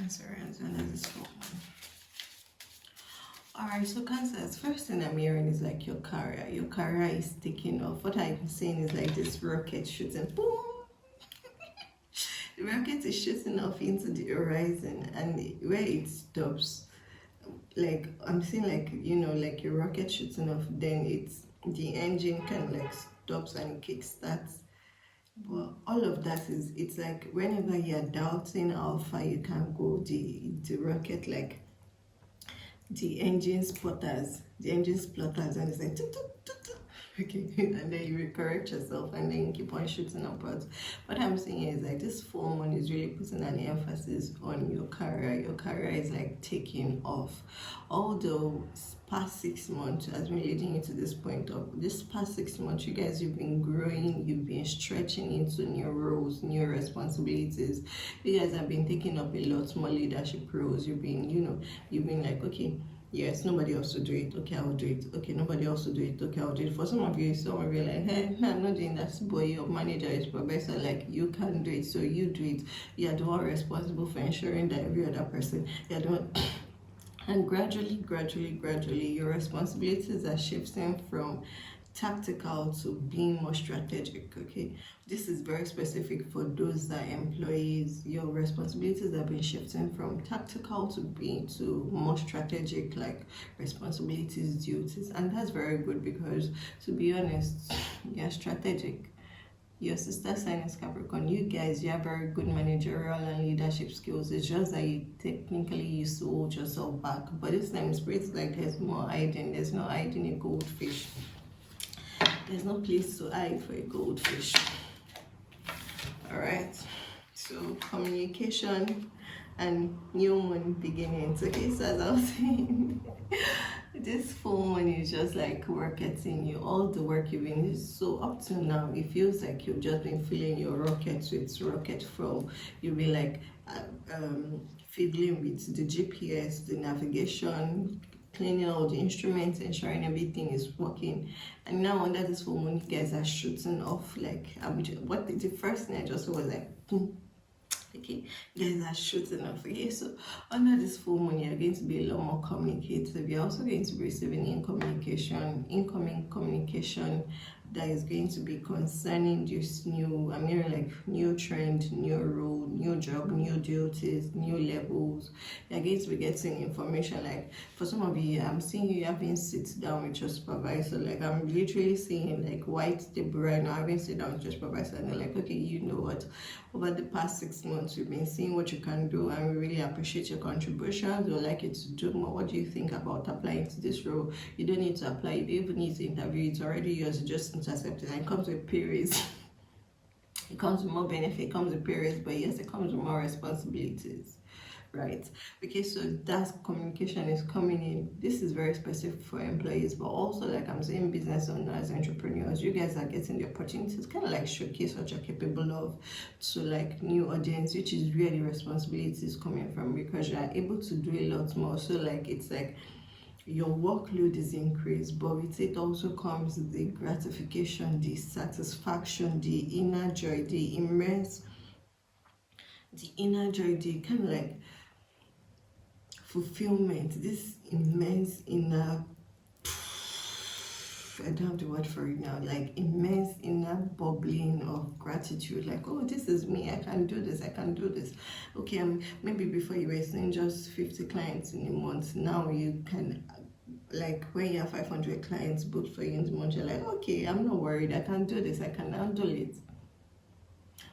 Cancerians under this full moon. Alright, so Cancers, first thing I'm hearing is like your career. Your career is taking off. What I'm saying is like this rocket shooting. Boom! The rocket is shooting off into the horizon, and where it stops, like I'm seeing like, you know, like your rocket shooting off, then it's the engine kind of like stops and kickstarts. But all of that is, it's like whenever you're doubting how far you can go, the rocket, like the engine splutters, and it's like toot, toot, toot, toot. Okay, and then you will correct yourself and then you keep on shooting upwards. What I'm saying is like this full moon is really putting an emphasis on your career. Your career is like taking off. Although past 6 months has been leading you to this point of this past 6 months, you guys, you've been growing, you've been stretching into new roles, new responsibilities. You guys have been taking up a lot more leadership roles. You've been, you know, you've been like, okay, yes, nobody else will do it. Okay, I'll do it. Okay, nobody else will do it. Okay, I'll do it. For some of you, some of you are like, hey, I'm not doing that. Boy, your manager is professor. Like, you can do it, so you do it. You're the one responsible for ensuring that every other person, you're the one. And gradually, your responsibilities are shifting from tactical to being more strategic. Okay, this is very specific for those that are employees. Your responsibilities have been shifting from tactical to being to more strategic, like responsibilities, duties, and that's very good because, to be honest, you're strategic. Your sister sign is Capricorn. You guys, you have very good managerial and leadership skills. It's just that you technically used to hold yourself back. But this time, spirit's like there's more hiding. There's no hiding a goldfish. There's no place to hide for a goldfish. Alright, so communication and new moon beginnings. Okay, so as I was saying, this full moon is just like rocketing you. All the work you've been, so up till now, it feels like you've just been filling your rockets with rocket fuel. You've been like fiddling with the GPS, the navigation, cleaning all the instruments, ensuring everything is working. And now under this full moon, you guys are shooting off. Like, what the first thing I just saw was like, boom. Okay, you guys are shooting off. Okay, so under this full moon, you're going to be a lot more communicative. You're also going to be receiving incoming communication that is going to be concerning this new, I mean, like new trend, new role, new job, new duties, new levels. You're going to be getting information. Like for some of you, I'm seeing you having sit down with your supervisor. Like I'm literally seeing like white table right now, having sit down with your supervisor, and they're like, okay, you know what? Over the past 6 months, we've been seeing what you can do, and we really appreciate your contributions. We'd like you to do more. What do you think about applying to this role? You don't need to apply. You don't even need to interview. It's already yours. Just intercept it. And it comes with periods. It comes with more benefit. It comes with periods, but yes, it comes with more responsibilities. Right? Okay, so that communication is coming in. This is very specific for employees, but also, like I'm saying, business owners, entrepreneurs. You guys are getting the opportunities, kind of like showcase what you're capable of to like new audience, which is where the responsibility is coming from, because you are able to do a lot more. So like it's like your workload is increased, but with it also comes the gratification, the satisfaction, the inner joy, the inner joy, the kind of like fulfillment, this immense inner, I don't have the word for it now, like immense inner bubbling of gratitude, like, oh, this is me, I can do this, I can do this. Okay, maybe before you were seeing just 50 clients in a month, now you can, like when you have 500 clients booked for you in the month, you're like, okay, I'm not worried, I can do this, I can handle it.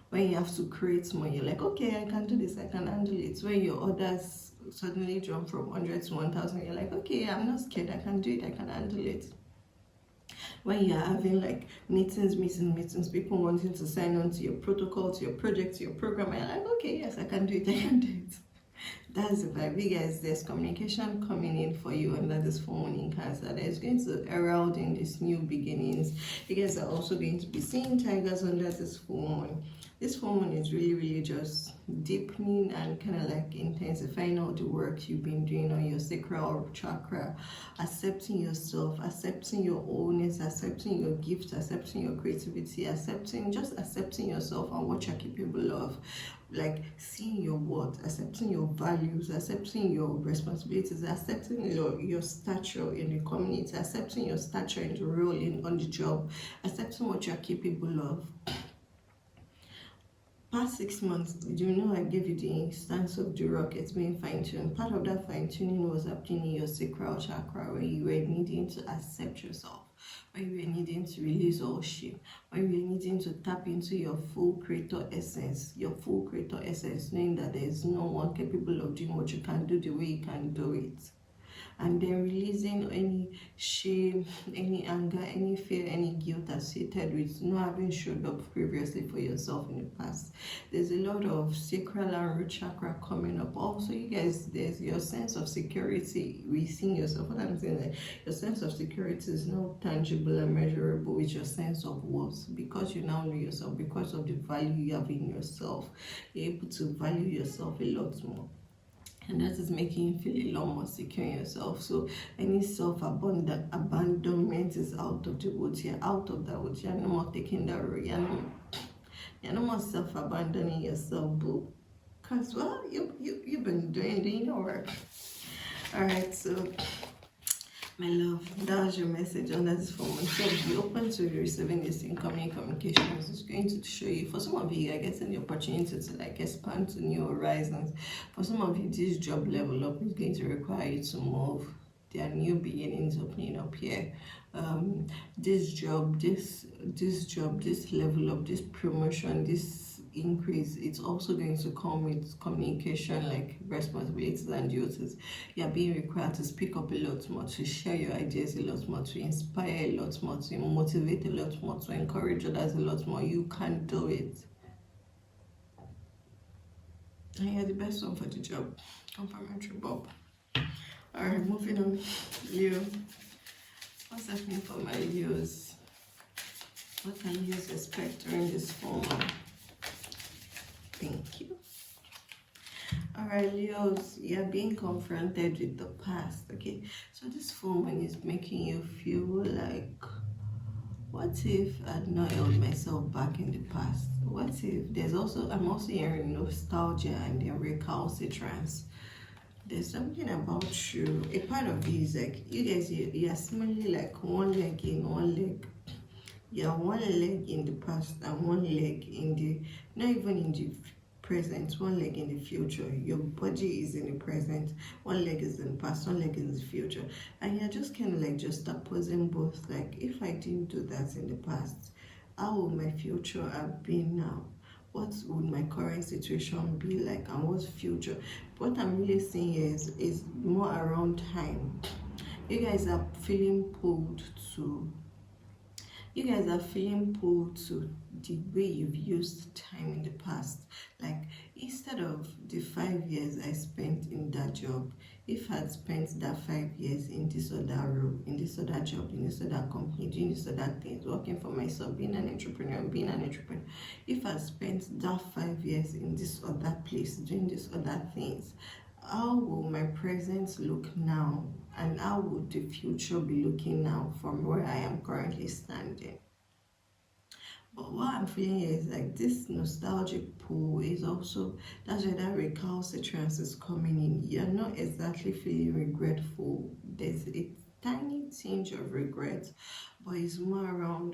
When you have to create more, you're like, okay, I can do this, I can handle it. When your orders suddenly jump from 100 to 1,000, you're like, okay, I'm not scared, I can do it, I can handle it. When you're having like meetings, people wanting to sign on to your protocol, to your project, to your program, you're like, okay, yes, I can do it, I can do it. That's the vibe. You guys, there's communication coming in for you under this full moon in Cancer that is going to herald in these new beginnings. You guys are also going to be seeing tigers under this full moon. This full moon is really just deepening and kind of like intensifying all the work you've been doing on your sacral chakra, accepting yourself, accepting your owness, accepting your gifts, accepting your creativity, accepting yourself and what you're capable of, like seeing your worth, accepting your values, accepting your responsibilities, accepting your stature in the community, accepting your stature in the role on the job, accepting what you're capable of. Past 6 months, you know, I gave you the instance of the rockets being fine-tuned. Part of that fine-tuning was happening in your sacral chakra, where you were needing to accept yourself, where you were needing to release all shame, where you were needing to tap into your full creator essence, knowing that there is no one capable of doing what you can do the way you can do it. And then releasing any shame, any anger, any fear, any guilt associated with not having showed up previously for yourself in the past. There's a lot of sacral and root chakra coming up. Also, you guys, there's your sense of security within yourself. What I'm saying, like, your sense of security is not tangible and measurable with your sense of worth, because you now know yourself, because of the value you have in yourself. You're able to value yourself a lot more. And that is making you feel a lot more secure in yourself. So any self-abandonment is out of the woods. You're out of that woods. You're no more taking that road. You're no more self-abandoning yourself, boo. Because, well, you've been doing your work. Alright, so my love, that was your message under this form. So be open to receiving this incoming communications. It's going to show you, for some of you, are getting the opportunity to like expand to new horizons. For some of you, this job level up is going to require you to move. There are new beginnings opening up here. This job, this level up, this promotion, this increase, it's also going to come with communication, like responsibilities and duties. You're being required to speak up a lot more, to share your ideas a lot more, to inspire a lot more, to motivate a lot more, to encourage others a lot more. You can do it, and you're the best one for the job. Complimentary Bob. Alright, moving on. Leo, what's happening for my Leos? What can Leos expect during this full moon? Thank you. Alright, Leos, you're being confronted with the past. Okay, so this full moon is making you feel like, what if I'd not held myself back in the past? What if I'm also hearing nostalgia and then recalcitrance. There's something about you, a part of you is like, you guys, you're similarly like one leg in, one leg. You're one leg in the past and one leg in the, not even in the present, one leg in the future. Your body is in the present, one leg is in the past, one leg in the future. And you're just kind of like just opposing both. Like, if I didn't do that in the past, how would my future have been now? What would my current situation be like, and what's future? What I'm really seeing is more around time. You guys are feeling pulled to the way you've used time in the past. Like, instead of the 5 years I spent in that job, if I'd spent that 5 years in this other role, in this other job, in this other company, doing this other things, working for myself, being an entrepreneur, if I spent that 5 years in this other place, doing this other things, how will my present look now? And how would the future be looking now from where I am currently standing? But what I'm feeling is like this nostalgic pull is also, that's where that recalcitrance is coming in. You're not exactly feeling regretful. There's a tiny tinge of regret, but it's more around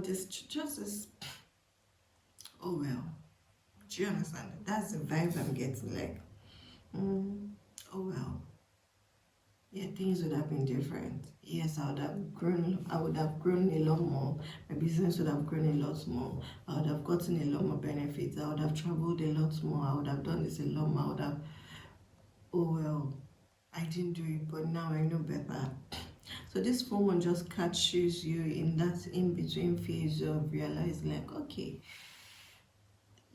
this, just this, oh well. Do you understand? That's the vibe I'm getting, like, oh well. Yeah, things would have been different. Yes, I would have grown a lot more. My business would have grown a lot more. I would have gotten a lot more benefits. I would have traveled a lot more. I would have done this a lot more. I would have, oh well, I didn't do it, but now I know better. So this full moon just catches you in that in-between phase of realizing, like, okay,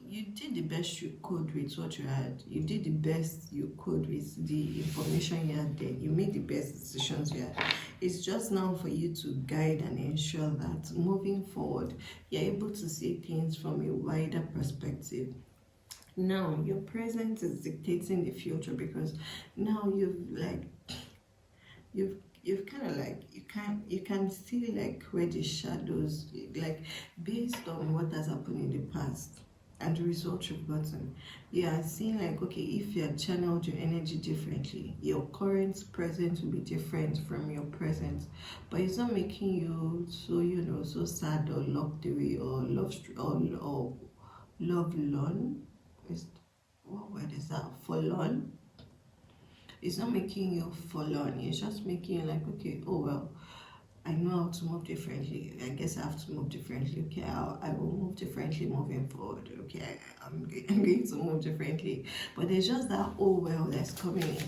you did the best you could with what you had. You did the best you could with the information you had then. You made the best decisions you had. It's just now for you to guide and ensure that moving forward, you're able to see things from a wider perspective. Now, your present is dictating the future, because now you've kind of like, you can see like where the shadows, like based on what has happened in the past and the results you've gotten, you are seeing like, okay, if you had channeled your energy differently, your current present will be different from your present. But it's not making you so, you know, so sad or locked away or or love lone. What word is that? Forlorn. It's not making you forlorn. It's just making you like, okay, oh well, I know how to move differently. I guess I have to move differently. Okay, I will move differently moving forward. Okay, I'm going to move differently. But there's just that oh well that's coming in.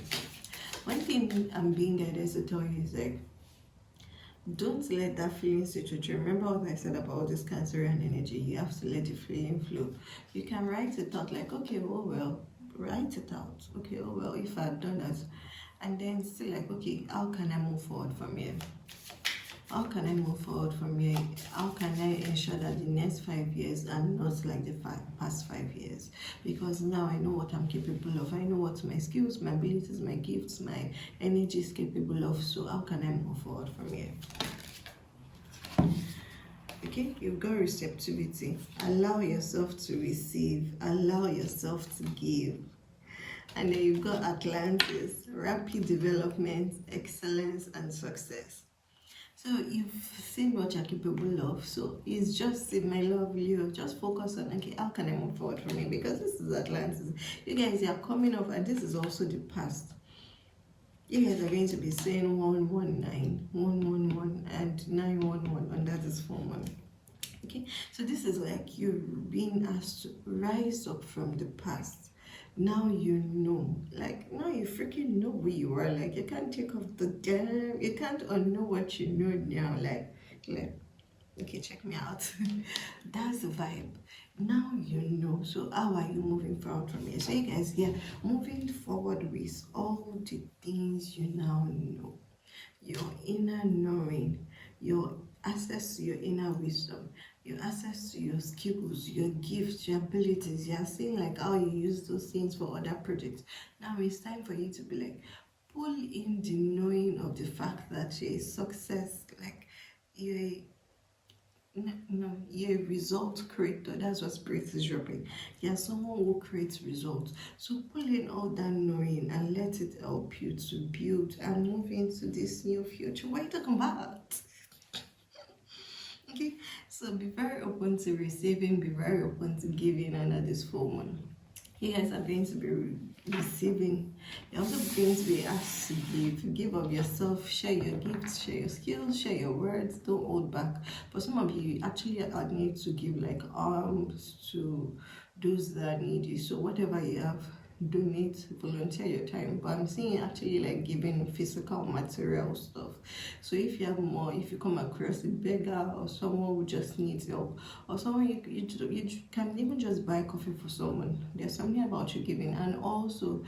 One thing I'm being guided to tell you is like, don't let that feeling sit with you. Remember what I said about this Cancerian energy? You have to let the feeling flow. You can write it out like, okay, oh well, write it out. Okay, oh well, if I've done that, and then still like, okay, how can I move forward from here? How can I move forward from here? How can I ensure that the next 5 years are not like the past 5 years? Because now I know what I'm capable of. I know what my skills, my abilities, my gifts, my energy is capable of. So how can I move forward from here? Okay, you've got receptivity. Allow yourself to receive. Allow yourself to give. And then you've got Atlantis, rapid development, excellence, and success. So you've seen what you're capable of. So it's just, my love, you just focus on, okay, how can I move forward from here? Because this is Atlantis. You guys are coming off, and this is also the past. You guys are going to be saying 119, 111, and 911 under this form. Okay, so this is like you're being asked to rise up from the past. Now you know, like now you freaking know who you are. Like you can't take off the damn, you can't unknow what you know now. Like okay, check me out. That's the vibe. Now you know. So how are you moving forward from here? So you guys, yeah, moving forward with all the things you now know, your inner knowing, your access to your inner wisdom, your access to your skills, your gifts, your abilities. You are seeing like how you use those things for other projects. Now it's time for you to be like, pull in the knowing of the fact that you're a success, like you're you're a result creator. That's what spirit is dropping. You're someone who creates results. So pull in all that knowing and let it help you to build and move into this new future. What are you talking about? Okay, so be very open to receiving, be very open to giving under this full moon. You guys are going to be receiving. You're also going to be asked to give. Give of yourself, share your gifts, share your skills, share your words. Don't hold back. For some of you, actually need to give like arms to those that need you. So whatever you have, donate, volunteer your time. But I'm seeing actually like giving physical material stuff. So if you have more, if you come across a beggar or someone who just needs help, or someone you can even just buy coffee for someone. There's something about you giving. And also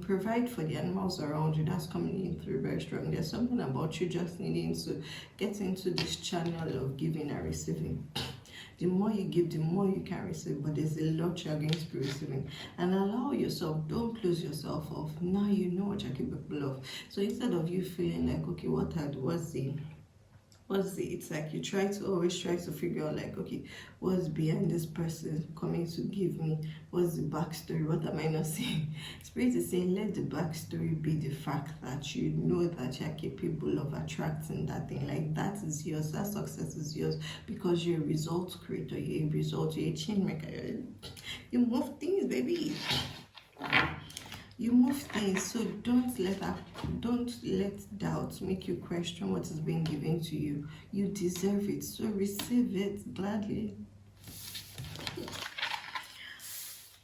provide for the animals around you. That's coming in through very strong. There's something about you just needing to get into this channel of giving and receiving. The more you give, the more you can receive, but there's a lot you're going to be receiving. And allow yourself, don't close yourself off. Now you know what you're capable of. So instead of you feeling like, okay, it's like you always try to figure out like, okay, what's behind this person coming to give me? What's the backstory? What am I not saying? Spirit is saying, let the backstory be the fact that you know that you're capable of attracting that thing. Like that is yours, that success is yours, because you're a result creator, you're a chain maker. You move things, baby. You move things. So don't let doubt make you question what is being given to you. You deserve it, so receive it gladly.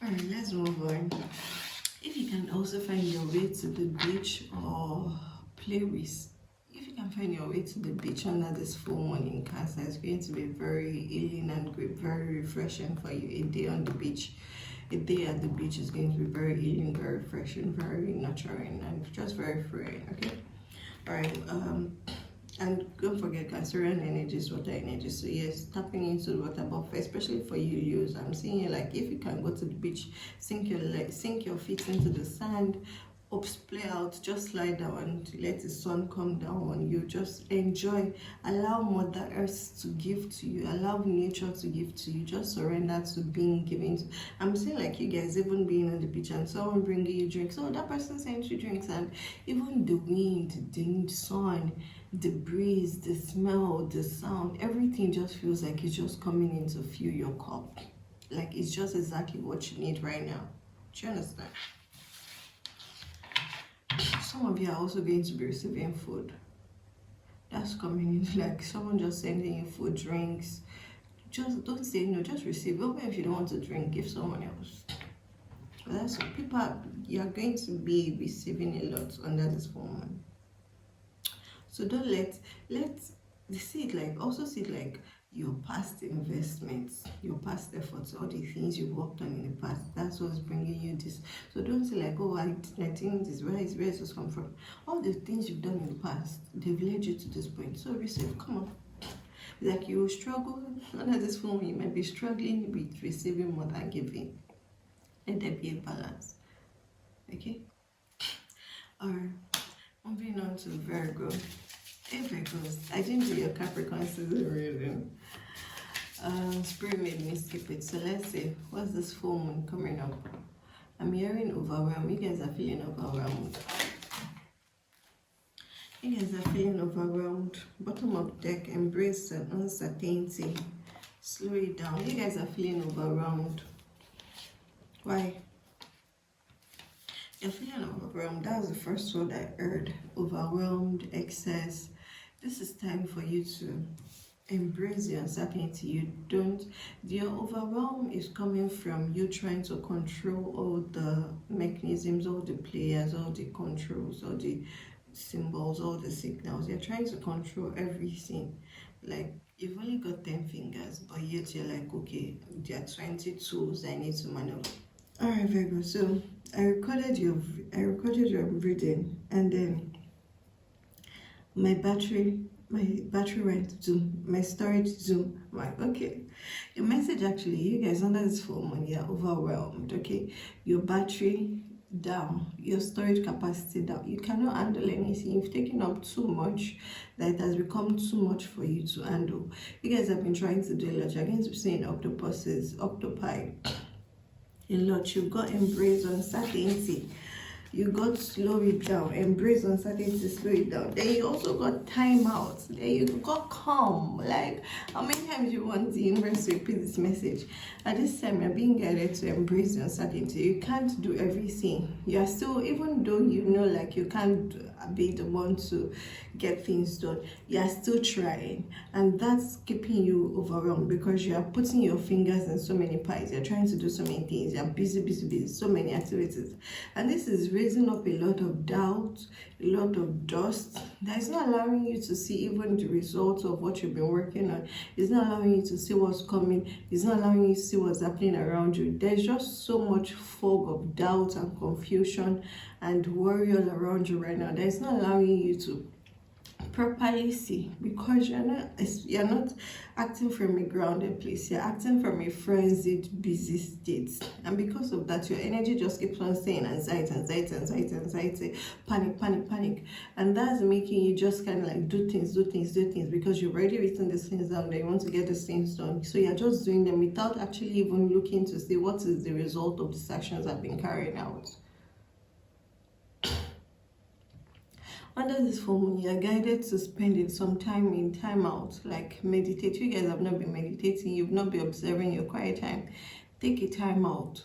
All right, let's move on. If you can also find your way to the beach or play with, if you can can find your way to the beach under this full moon in Cancer. It's going to be very healing and great, very refreshing for you. A day on the beach, a day at the beach is going to be very healing, very refreshing, very nurturing, and just very freeing. Okay, all right. And don't forget, Cancerian energy is water energy. So yes, tapping into the water, but especially for you, Leos, I'm seeing you like if you can go to the beach, sink your feet into the sand, play out, just lie down and let the sun come down on you. Just enjoy, allow Mother Earth to give to you, allow nature to give to you. Just surrender to being given to. I'm seeing like you guys even being on the beach and someone bringing you drinks. Oh, that person sent you drinks, and even the wind, the sun, the breeze, the smell, the sound, everything just feels like it's just coming in to fill your cup. Like it's just exactly what you need right now. Do you understand? Some of you are also going to be receiving food. That's coming in, like someone just sending you food, drinks. Just don't say no, just receive. Even if you don't want to drink, give someone else. But that's what people are, you are going to be receiving a lot under this full moon. So don't see it like, also see it like your past investments, your past efforts, all the things you've worked on in the past. That's what's bringing you this. So don't say like, oh, I think this, where is this come from? All the things you've done in the past, they've led you to this point. So receive, come on. Like you will struggle under this form, you might be struggling with receiving more than giving. Let there be a balance. Okay? Alright, moving on to Virgo. Hey Virgos, I didn't do your Capricorn season reading. Spirit made me skip it. So let's see, what's this full moon coming up? I'm hearing overwhelmed. You guys are feeling overwhelmed. You guys are feeling overwhelmed. Bottom of deck, embrace uncertainty. Slow it down. You guys are feeling overwhelmed. Why? You're feeling overwhelmed. That was the first word I heard. Overwhelmed, excess. This is time for you to embrace the uncertainty. The overwhelm is coming from you trying to control all the mechanisms, all the players, all the controls, all the symbols, all the signals. You're trying to control everything. Like, you've only got 10 fingers, but yet you're like, okay, there are 20 tools I need to maneuver. All right, Virgo, so I recorded your reading, and then my battery went zoom, my storage zoom. I'm like, okay, your message actually, you guys under this full moon, you're overwhelmed. Okay, your battery down, your storage capacity down. You cannot handle anything. You've taken up too much that it has become too much for you to handle. You guys have been trying to do a lot. You're going to be saying octopuses, octopi. A lot. You've got embrace uncertainty. You got slow it down, embrace uncertainty, slow it down. Then you also got time out. Then you got calm. Like, how many times you want the universe to repeat this message? At this time, you're being guided to embrace the uncertainty. You can't do everything. You're still, even though you know, like, you can't be the one to get things done, you're still trying, and that's keeping you overwhelmed because you are putting your fingers in so many pies. You're trying to do so many things. You're busy, so many activities, and this is raising up a lot of doubt, a lot of dust that is not allowing you to see even the results of what you've been working on. It's not allowing you to see what's coming. It's not allowing you to see what's happening around you. There's just so much fog of doubt and confusion and worry all around you right now that it's not allowing you to properly see, because you're not acting from a grounded place. You're acting from a frenzied, busy state, and because of that, your energy just keeps on saying anxiety, panic, and that's making you just kind of like do things because you've already written these things down that you want to get these things done. So you're just doing them without actually even looking to see what is the result of these actions I've been carrying out. Under this full moon, you're guided to spending some time in time out, like meditate. You guys have not been meditating, you've not been observing your quiet time. Take a time out.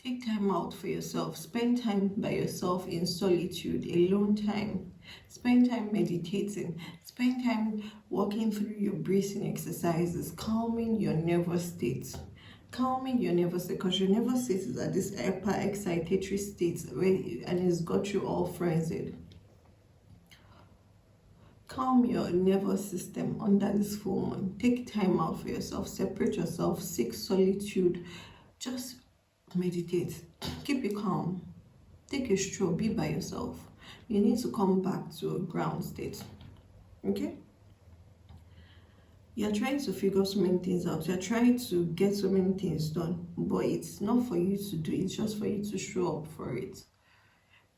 Take time out for yourself. Spend time by yourself in solitude, alone time. Spend time meditating. Spend time walking through your breathing exercises, calming your nervous state. Calming your nervous state, because your nervous state is at this hyper excitatory state and it's got you all frenzied. calm your nervous system under this full moon. Take time out for yourself, separate yourself, seek solitude, just meditate, keep it calm, take a stroll, be by yourself. You need to come back to a ground state. Okay, you're trying to figure so many things out, you're trying to get so many things done, but it's not for you to do, it's just for you to show up for it.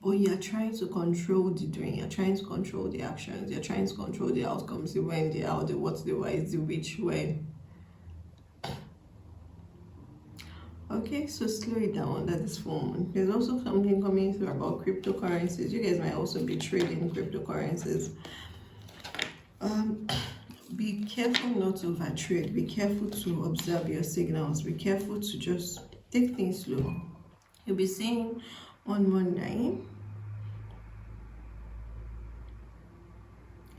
But you're trying to control the doing, you're trying to control the actions, you're trying to control the outcomes, the when, the how, the what, the why, the which, when. Okay, so slow it down under this full moon. There's also something coming through about cryptocurrencies. You guys might also be trading cryptocurrencies. Be careful not to overtrade. Be careful to observe your signals. Be careful to just take things slow. You'll be seeing 119.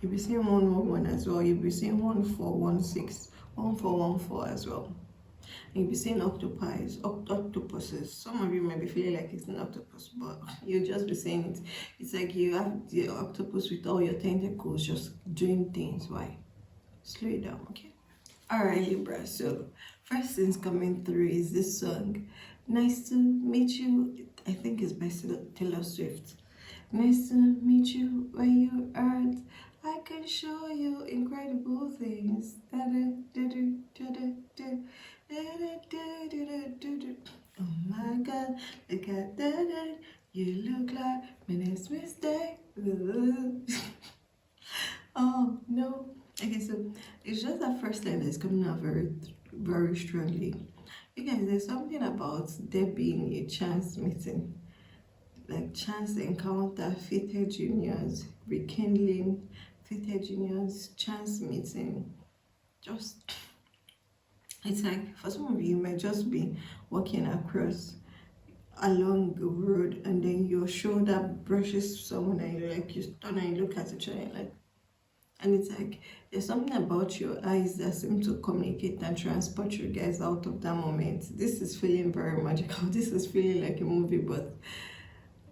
You'll be seeing 111 as well. You'll be seeing 1416, 1414 as well. And you'll be seeing octopuses. Some of you might be feeling like it's an octopus, but you'll just be saying it. It's like you have the octopus with all your tentacles just doing things. Why? Slow it down, okay? Alright, Libra. So, first thing's coming through is this song. Nice to meet you. I think it's by Taylor Swift. Nice to meet you where you are. I can show you incredible things. Oh my God, look at that. You look like my next mistake. Oh no. Okay, so it's just that first line that's coming out very, very strongly. You guys, there's something about there being a chance meeting, like chance encounter, fated unions, rekindling, fated unions, chance meeting. Just, it's like for some of you, you might just be walking across along the road and then your shoulder brushes someone and you're like, you turn and you look at each other and like, and it's like there's something about your eyes that seem to communicate and transport you guys out of that moment. This is feeling very magical. This is feeling like a movie, but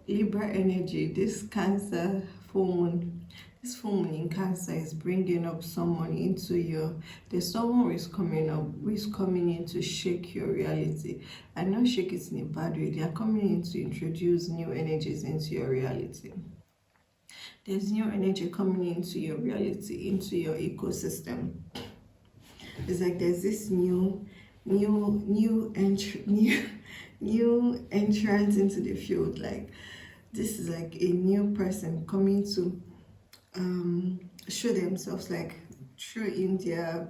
Libra energy, this Cancer full moon, this full moon in Cancer is bringing up someone into your, there's someone who is coming up, who is coming in to shake your reality. And not shake it in a bad way. They are coming in to introduce new energies into your reality. There's new energy coming into your reality, into your ecosystem. It's like there's this new entrance into the field. Like this is like a new person coming to show themselves, like through India,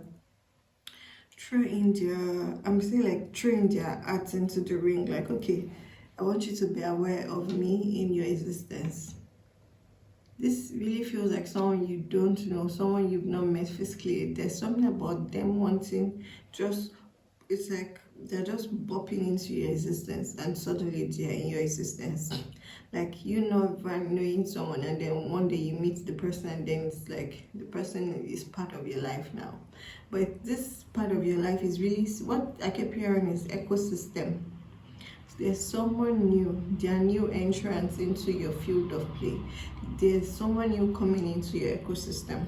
I'm saying like through India art into the ring. Like, okay, I want you to be aware of me in your existence. This really feels like someone you don't know, someone you've not met physically. There's something about them wanting just, it's like they're just bopping into your existence and suddenly they're in your existence. Like, you know, knowing someone and then one day you meet the person and then it's like the person is part of your life now. But this part of your life is really, what I kept hearing is ecosystem. There's someone new, their new entrance into your field of play. There's someone new coming into your ecosystem.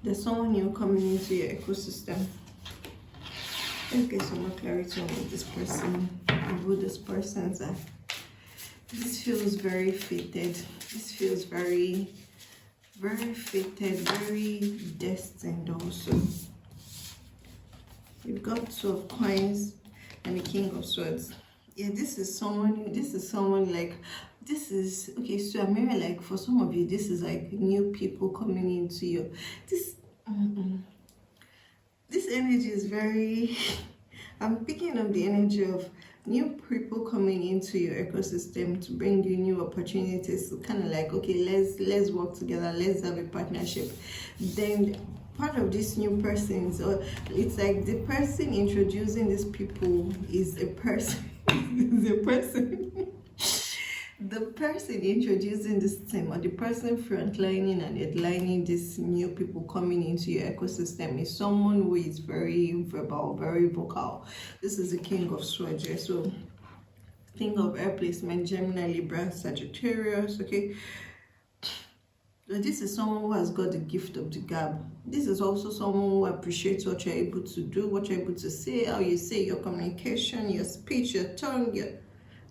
There's someone new coming into your ecosystem. Let's get some more clarity on what this person, who this person's at. This feels very fated. This feels very, very fated, very destined also. We've got Two of Coins and the King of Swords. Yeah, this is someone like, this is, okay, so I'm hearing like for some of you, this is like new people coming into you. This energy is very, I'm picking up the energy of new people coming into your ecosystem to bring you new opportunities. So kind of like, okay, let's work together, let's have a partnership. Then part of this new person, so it's like the person introducing these people is a person. The person introducing this team, or the person frontlining and headlining these new people coming into your ecosystem is someone who is very verbal, very vocal. This is the King of Swords. Yeah? So think of air placement, Gemini, Libra, Sagittarius. Okay, So this is someone who has got the gift of the gab. This is also someone who appreciates what you're able to do, what you're able to say, how you say, your communication, your speech, your tongue,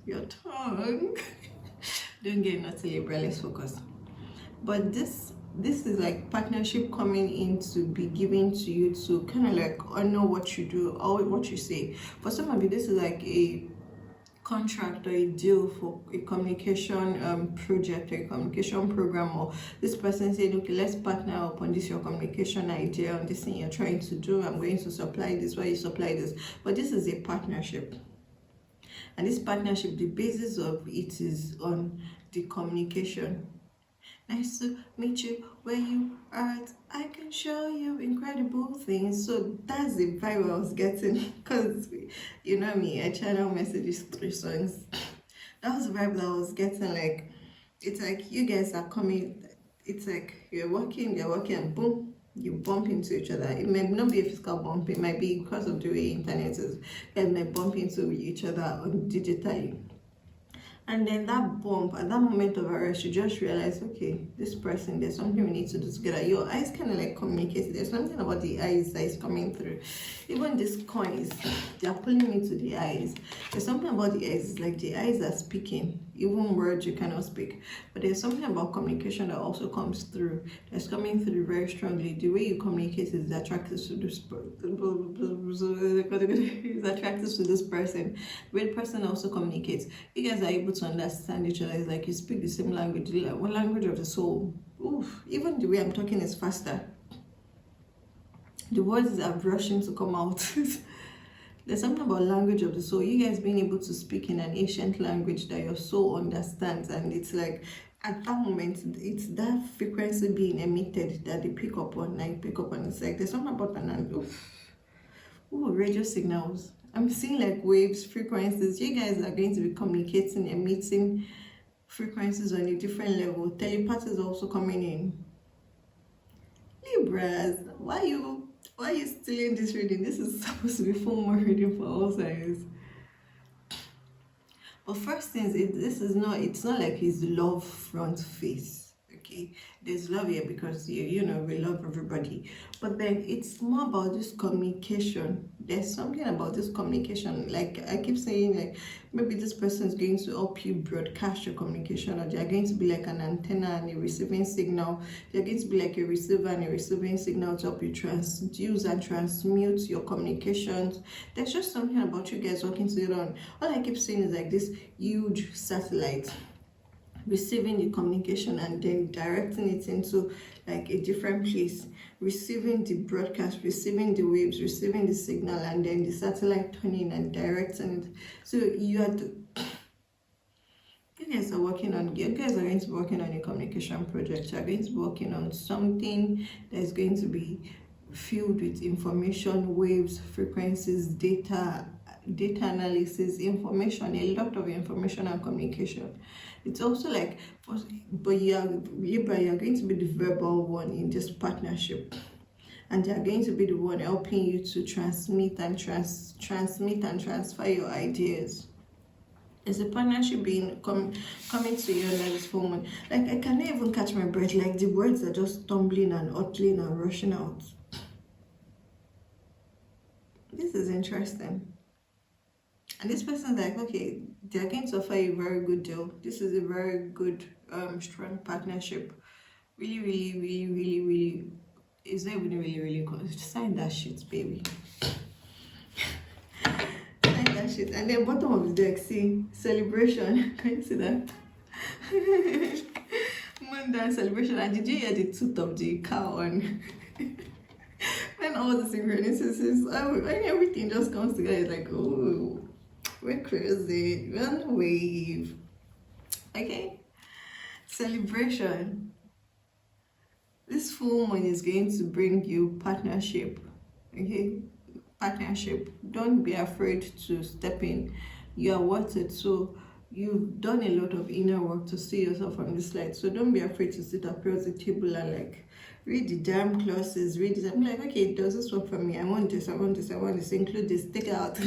your tongue. Don't get naughty, Libra, let's focus. But this is like partnership coming in to be given to you to kind of like honor what you do or what you say. For some of you, this is like a contract or a deal for a communication project or a communication program, or this person said, okay, let's partner up on this your communication idea, on this thing you're trying to do. I'm going to supply this while you supply this. But this is a partnership, and this partnership, the basis of it is on the communication. Nice to meet you where you are at. I can show you incredible things. So that's the vibe I was getting, because you know me, I channel messages through songs. That was the vibe that I was getting. Like, it's like you guys are coming, it's like you're walking, and boom, you bump into each other. It may not be a physical bump, it might be because of the way internet is. You may bump into each other on digitally. And then that bump, at that moment of arrest, you just realize, okay, this person, there's something we need to do together. Your eyes kind of like communicate. There's something about the eyes that is coming through. Even these coins, they are pulling me to the eyes. There's something about the eyes, it's like the eyes are speaking. Even words you cannot speak. But there's something about communication that also comes through. That's coming through very strongly. The way you communicate is attractive to this person. It's attractive to this person. The way the person also communicates. You guys are able to understand each other. It's like you speak the same language, like one language of the soul. Oof. Even the way I'm talking is faster. The words are rushing to come out. There's something about language of the soul. You guys being able to speak in an ancient language that your soul understands, and it's like at that moment, it's that frequency being emitted that they pick up on. It's like there's something about radio signals. I'm seeing like waves, frequencies. You guys are going to be communicating, emitting frequencies on a different level. Telepathy is also coming in. Libras, why are you stealing this reading? This is supposed to be full moon reading for all signs. But first things, it's not like his love front face. Okay, there's love here because you know we love everybody, but then it's more about this communication. There's something about this communication, like I keep saying, like maybe this person is going to help you broadcast your communication, or they're going to be like an antenna and a receiving signal. They're going to be like a receiver and a receiving signal to help you transduce and transmute your communications. There's just something about you guys working together. All I keep saying is like this huge satellite receiving the communication and then directing it into like a different place, receiving the broadcast, receiving the waves, receiving the signal, and then the satellite turning and directing it. So you guys are going to be working on a communication project. You're going to be working on something that is going to be filled with information, waves, frequencies, data analysis, information, a lot of information and communication. It's also like, but Libra, you're going to be the verbal one in this partnership, and they're going to be the one helping you to transmit and transfer your ideas. It's a partnership being coming to you under this full moon. Like I cannot even catch my breath. Like the words are just tumbling and uttling and rushing out. This is interesting. And this person's like, okay, they're going to offer you a very good deal. This is a very good, strong partnership. Really, it's not even really good. Sign that shit, baby. Sign that shit. And then bottom of the deck, see, celebration. Can you see that? Moon celebration. And did you hear the tooth of the cow on? When all the synchronicities, when everything just comes together, it's like, oh, we're crazy. One wave. Okay? Celebration. This full moon is going to bring you partnership. Okay? Partnership. Don't be afraid to step in. You are worth it. So you've done a lot of inner work to see yourself on this light. So don't be afraid to sit across the table and like read the damn clauses, read this. I'm like, okay, does this work for me? I want this, include this, take it out.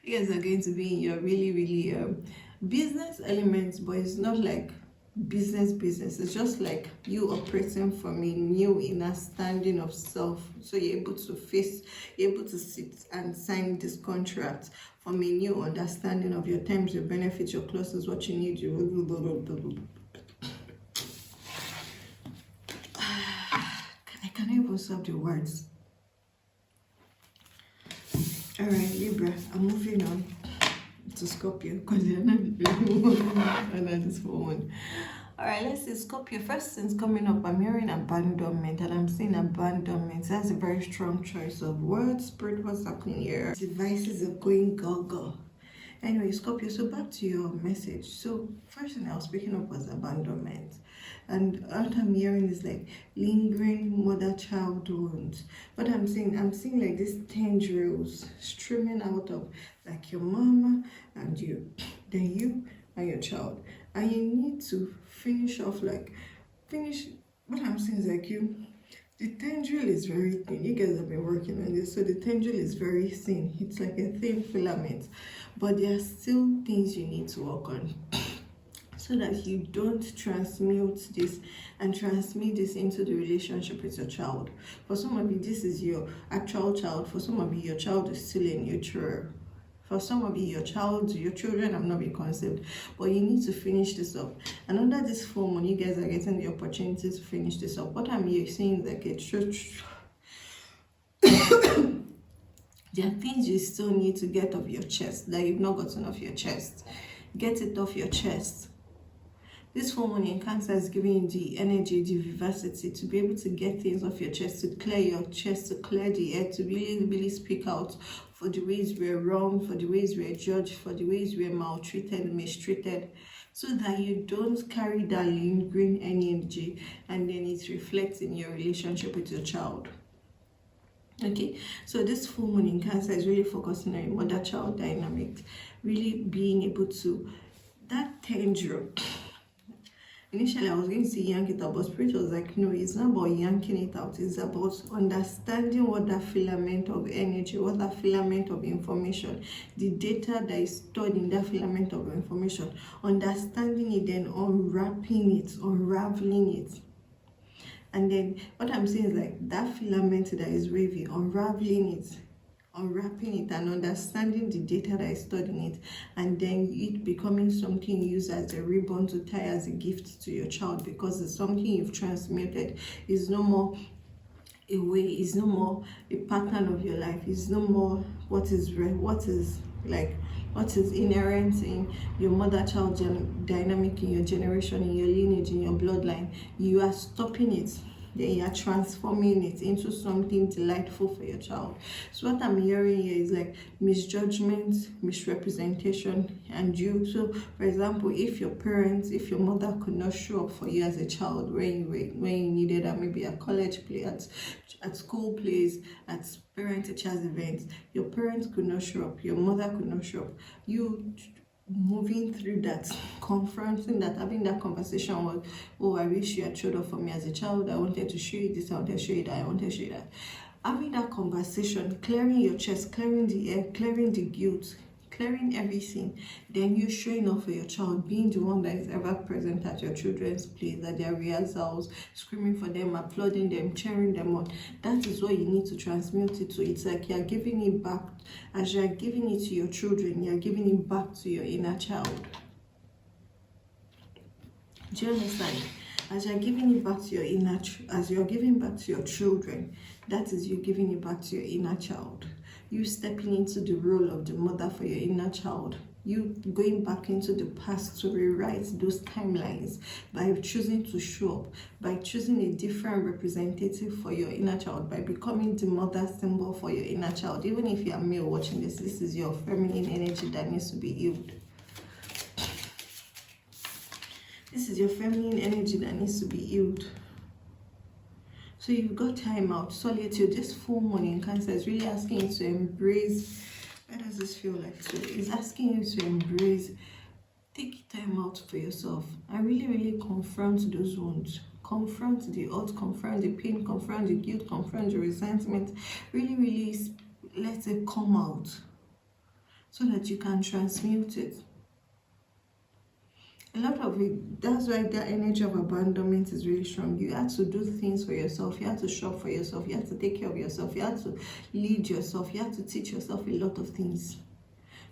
You guys are going to be in your really business elements, but it's not like business. It's just like you operating from a new inner standing of self. So you're able to face, you're able to sit and sign this contract from a new understanding of your terms, your benefits, your clauses, what you need, I can't even stop the words. All right, Libra, I'm moving on to Scorpio because they're not moving under this one. All right, let's see Scorpio. First things coming up, I'm hearing abandonment, and I'm seeing abandonment. That's a very strong choice of words. Spirit, what's happening here? Devices are going gaga. Anyway, Scorpio, so back to your message. So first thing I was picking up was abandonment, and what I'm hearing is like lingering mother-child wounds. What I'm seeing like these tendrils streaming out of like your mama and you, then you and your child, and you need to finish off, like finish. What I'm seeing is like the tendril is very thin. You guys have been working on this, so the tendril is very thin. It's like a thin filament, but there are still things you need to work on so that you don't transmute this and transmit this into the relationship with your child. For some of you, this is your actual child. For some of you, your child is still in utero. For some of you, your children have not been conceived, but you need to finish this up. And under this full moon, you guys are getting the opportunity to finish this up. What I'm seeing is like a there are things you still need to get off your chest that you've not gotten off your chest. Get it off your chest. This full moon in Cancer is giving you the energy, the vivacity to be able to get things off your chest, to clear your chest, to clear the air, to really speak out for the ways we're wrong, for the ways we're judged, for the ways we're maltreated, mistreated, so that you don't carry that lingering energy and then it reflects in your relationship with your child. Okay, so this full moon in Cancer is really focusing on your mother-child dynamic, really being able to, that tendril. Initially, I was going to say yank it out, but Spirit was like, no, it's not about yanking it out. It's about understanding what that filament of energy, what that filament of information, the data that is stored in that filament of information, understanding it, then unwrapping it, unraveling it. And then what I'm saying is like that filament that is wavy, unraveling it, unwrapping it, and understanding the data that is stored in it, and then it becoming something you use as a ribbon to tie as a gift to your child, because it's something you've transmuted. It's no more a way, it's no more a pattern of your life, it's no more what is inherent in your mother-child dynamic, in your generation, in your lineage, in your bloodline. You are stopping it, then you are transforming it into something delightful for your child. So what I'm hearing here is like misjudgment, misrepresentation, and you. So for example, if your mother could not show up for you as a child when you needed her, maybe at college play, at school plays, at parent-teachers events, your parents could not show up, your mother could not show up, you moving through that, confronting that, having that conversation with, oh, I wish you had showed up for me as a child, I wanted to show you this, I wanted to show you that, I wanted to show you that. Having that conversation, clearing your chest, clearing the air, clearing the guilt, clearing everything, then you showing up for your child, being the one that is ever present at your children's plays, at their rehearsals, screaming for them, applauding them, cheering them on. That is what you need to transmute it to. It's like you're giving it back. As you're giving it to your children, you're giving it back to your inner child. Do you understand? As you're giving it back to your inner, as you're giving back to your children, that is you giving it back to your inner child. You stepping into the role of the mother for your inner child. You going back into the past to rewrite those timelines by choosing to show up, by choosing a different representative for your inner child, by becoming the mother symbol for your inner child. Even if you are male watching this, this is your feminine energy that needs to be healed. This is your feminine energy that needs to be healed. So you've got time out, solitude. This full moon in Cancer is really asking you to embrace. Where does this feel like? So it's asking you to embrace, take time out for yourself and really confront those wounds. Confront the hurt, confront the pain, confront the guilt, confront the resentment. Really let it come out so that you can transmute it. A lot of it, that's why that energy of abandonment is really strong. You have to do things for yourself, you have to shop for yourself, you have to take care of yourself, you have to lead yourself, you have to teach yourself a lot of things.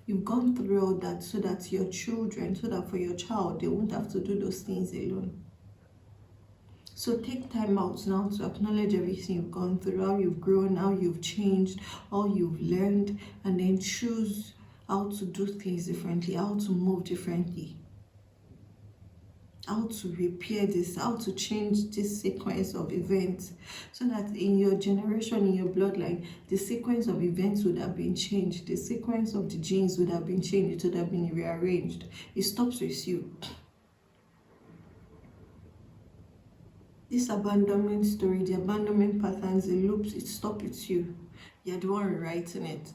You've gone through all that so that your children, so that for your child, they won't have to do those things alone. So take time out now to acknowledge everything you've gone through, how you've grown, how you've changed, how you've learned, and then choose how to do things differently, how to move differently, how to repair this, how to change this sequence of events, so that in your generation, in your bloodline, the sequence of events would have been changed, the sequence of the genes would have been changed, it would have been rearranged. It stops with you. This abandonment story, the abandonment patterns, the loops, it stops with you. You're the one rewriting it.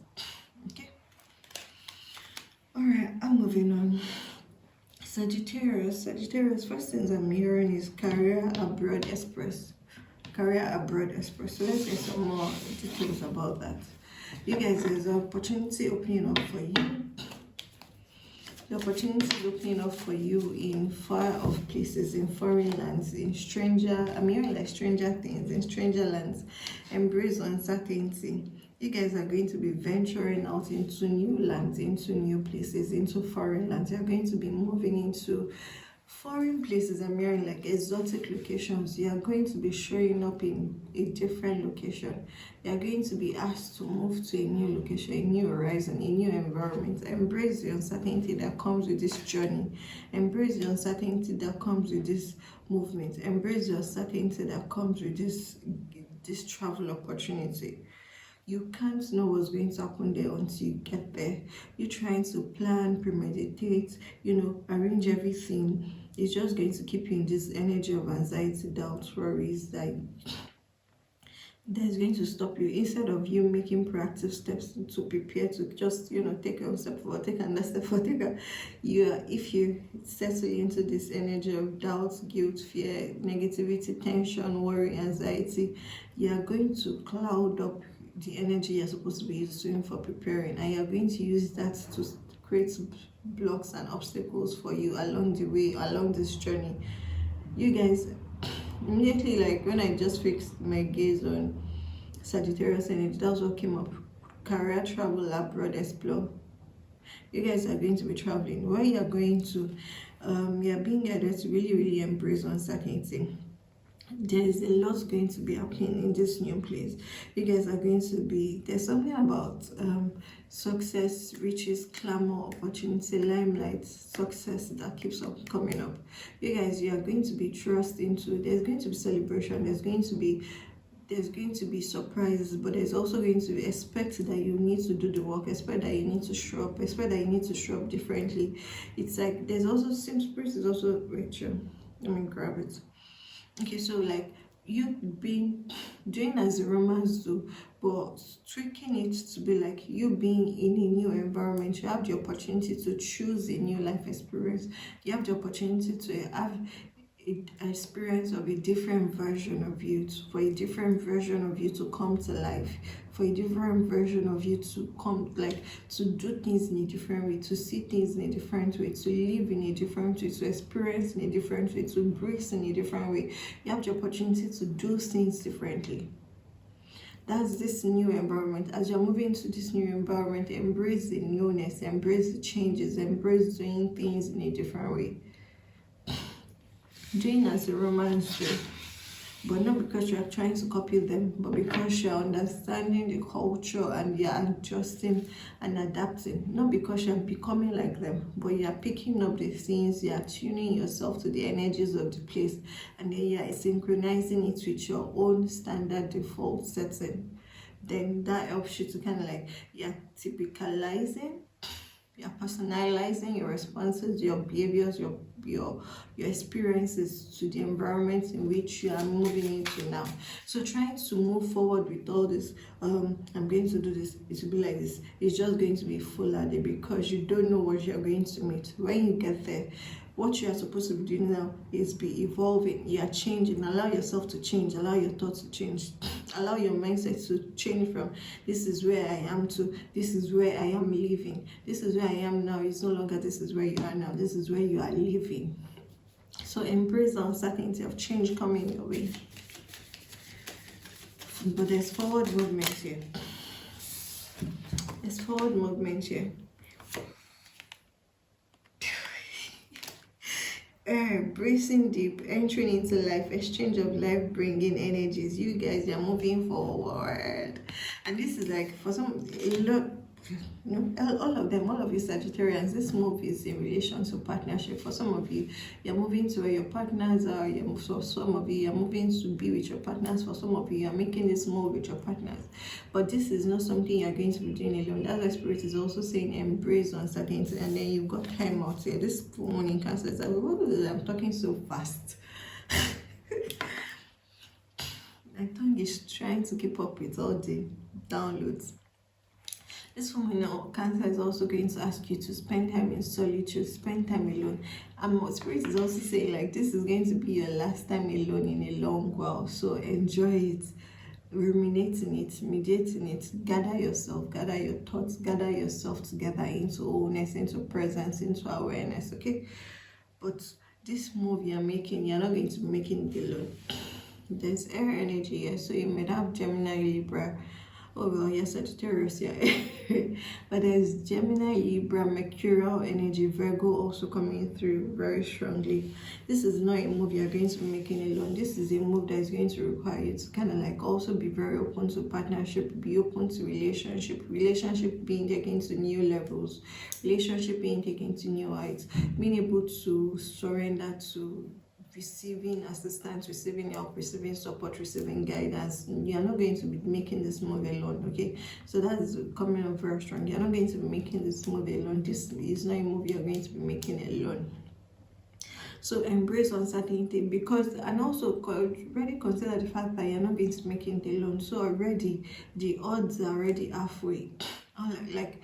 Okay? Alright, I'm moving on. Sagittarius, first things I'm hearing is career abroad express. Career abroad express. So let's get some more details about that. You guys, there's an opportunity opening up for you. The opportunity is opening up for you in far off places, in foreign lands, in stranger, I'm hearing like stranger things, in stranger lands. Embrace uncertainty. You guys are going to be venturing out into new lands, into new places, into foreign lands. You're going to be moving into foreign places. I'm hearing like exotic locations. You are going to be showing up in a different location. You are going to be asked to move to a new location, a new horizon, a new environment. Embrace the uncertainty that comes with this journey. Embrace the uncertainty that comes with this movement. Embrace the uncertainty that comes with this travel opportunity. You can't know what's going to happen there until you get there. You're trying to plan, premeditate, arrange everything. It's just going to keep you in this energy of anxiety, doubt, worries that's going to stop you. Instead of you making proactive steps to prepare to just, take one step forward, take another step forward, if you settle into this energy of doubt, guilt, fear, negativity, tension, worry, anxiety, you are going to cloud up the energy you're supposed to be using for preparing, and you're going to use that to create blocks and obstacles for you along the way, along this journey. You guys, immediately, like when I just fixed my gaze on Sagittarius energy, that's what came up. Career, travel, abroad, explore. You guys are going to be traveling. Where you're going to, you're being guided to really, really embrace uncertainty. There's a lot going to be happening in this new place. You guys are going to be, there's something about success, riches, glamour, opportunity, limelight, success that keeps up coming up. You guys, you are going to be thrust into, there's going to be celebration, there's going to be surprises, but there's also going to be expect that you need to do the work, expect that you need to show up, expect that you need to show up differently. It's like there's also same spirit is also Rachel. Let me grab it. Okay, so like you being doing as the Romans do, but tweaking it to be like you being in a new environment. You have the opportunity to choose a new life experience. You have the opportunity to have an experience of a different version of you, for a different version of you to come to life, for a different version of you to come, like to do things in a different way, to see things in a different way, to live in a different way, to experience in a different way, to embrace in a different way. You have the opportunity to do things differently. That's this new environment. As you're moving to this new environment, embrace the newness, embrace the changes, embrace doing things in a different way. Doing as the Romans do, but not because you're trying to copy them, but because you're understanding the culture and you're adjusting and adapting. Not because you're becoming like them, but you're picking up the things, you're tuning yourself to the energies of the place, and then you're synchronizing it with your own standard default setting. Then that helps you to kind of like, you're typicalizing, you're personalizing your responses, your behaviors, your experiences to the environment in which you are moving into now. So trying to move forward with all this, I'm going to do this, it will be like this, it's just going to be fuller because you don't know what you're going to meet. When you get there, what you are supposed to be doing now is be evolving. You are changing. Allow yourself to change. Allow your thoughts to change. Allow your mindset to change from this is where I am to this is where I am living. This is where I am now. It's no longer this is where you are now. This is where you are living. So embrace the uncertainty of change coming your way. But there's forward movement here. There's forward movement here. Breathing deep, entering into life, exchange of life bringing energies. You guys are moving forward, and this is like for some a lot, you know, all of you Sagittarians, this move is in relation to partnership. For some of you, you're moving to where your partners are. For some of you, you're moving to be with your partners. For some of you, you're making this move with your partners. But this is not something you're going to be doing alone. That's why Spirit is also saying embrace uncertainty. And then you've got time out here. This full moon in Cancer is like, I'm talking so fast. My tongue is trying to keep up with all the downloads. This woman now, Cancer, is also going to ask you to spend time in solitude, spend time alone. And Spirit is also saying like this is going to be your last time alone in a long while. So enjoy it, ruminate in it, meditate in it, gather yourself, gather your thoughts, gather yourself together into wholeness, into presence, into awareness, okay? But this move you're making, you're not going to be making it alone. There's air energy here, so you might have Gemini, Libra. Oh well, yes, Sagittarius, yeah. But there's Gemini, Libra, Mercurial energy, Virgo also coming through very strongly. This is not a move you're going to be making alone. This is a move that is going to require you to kind of like also be very open to partnership, be open to relationship being taken to new levels, relationship being taken to new heights, being able to surrender to receiving assistance, receiving help, receiving support, receiving guidance. You're not going to be making this move alone, okay? So that is coming up very strong. You're not going to be making this move alone. This is not a move you're going to be making alone. So embrace uncertainty, because, and also already consider the fact that you're not going to be making it alone. So already the odds are already halfway. Like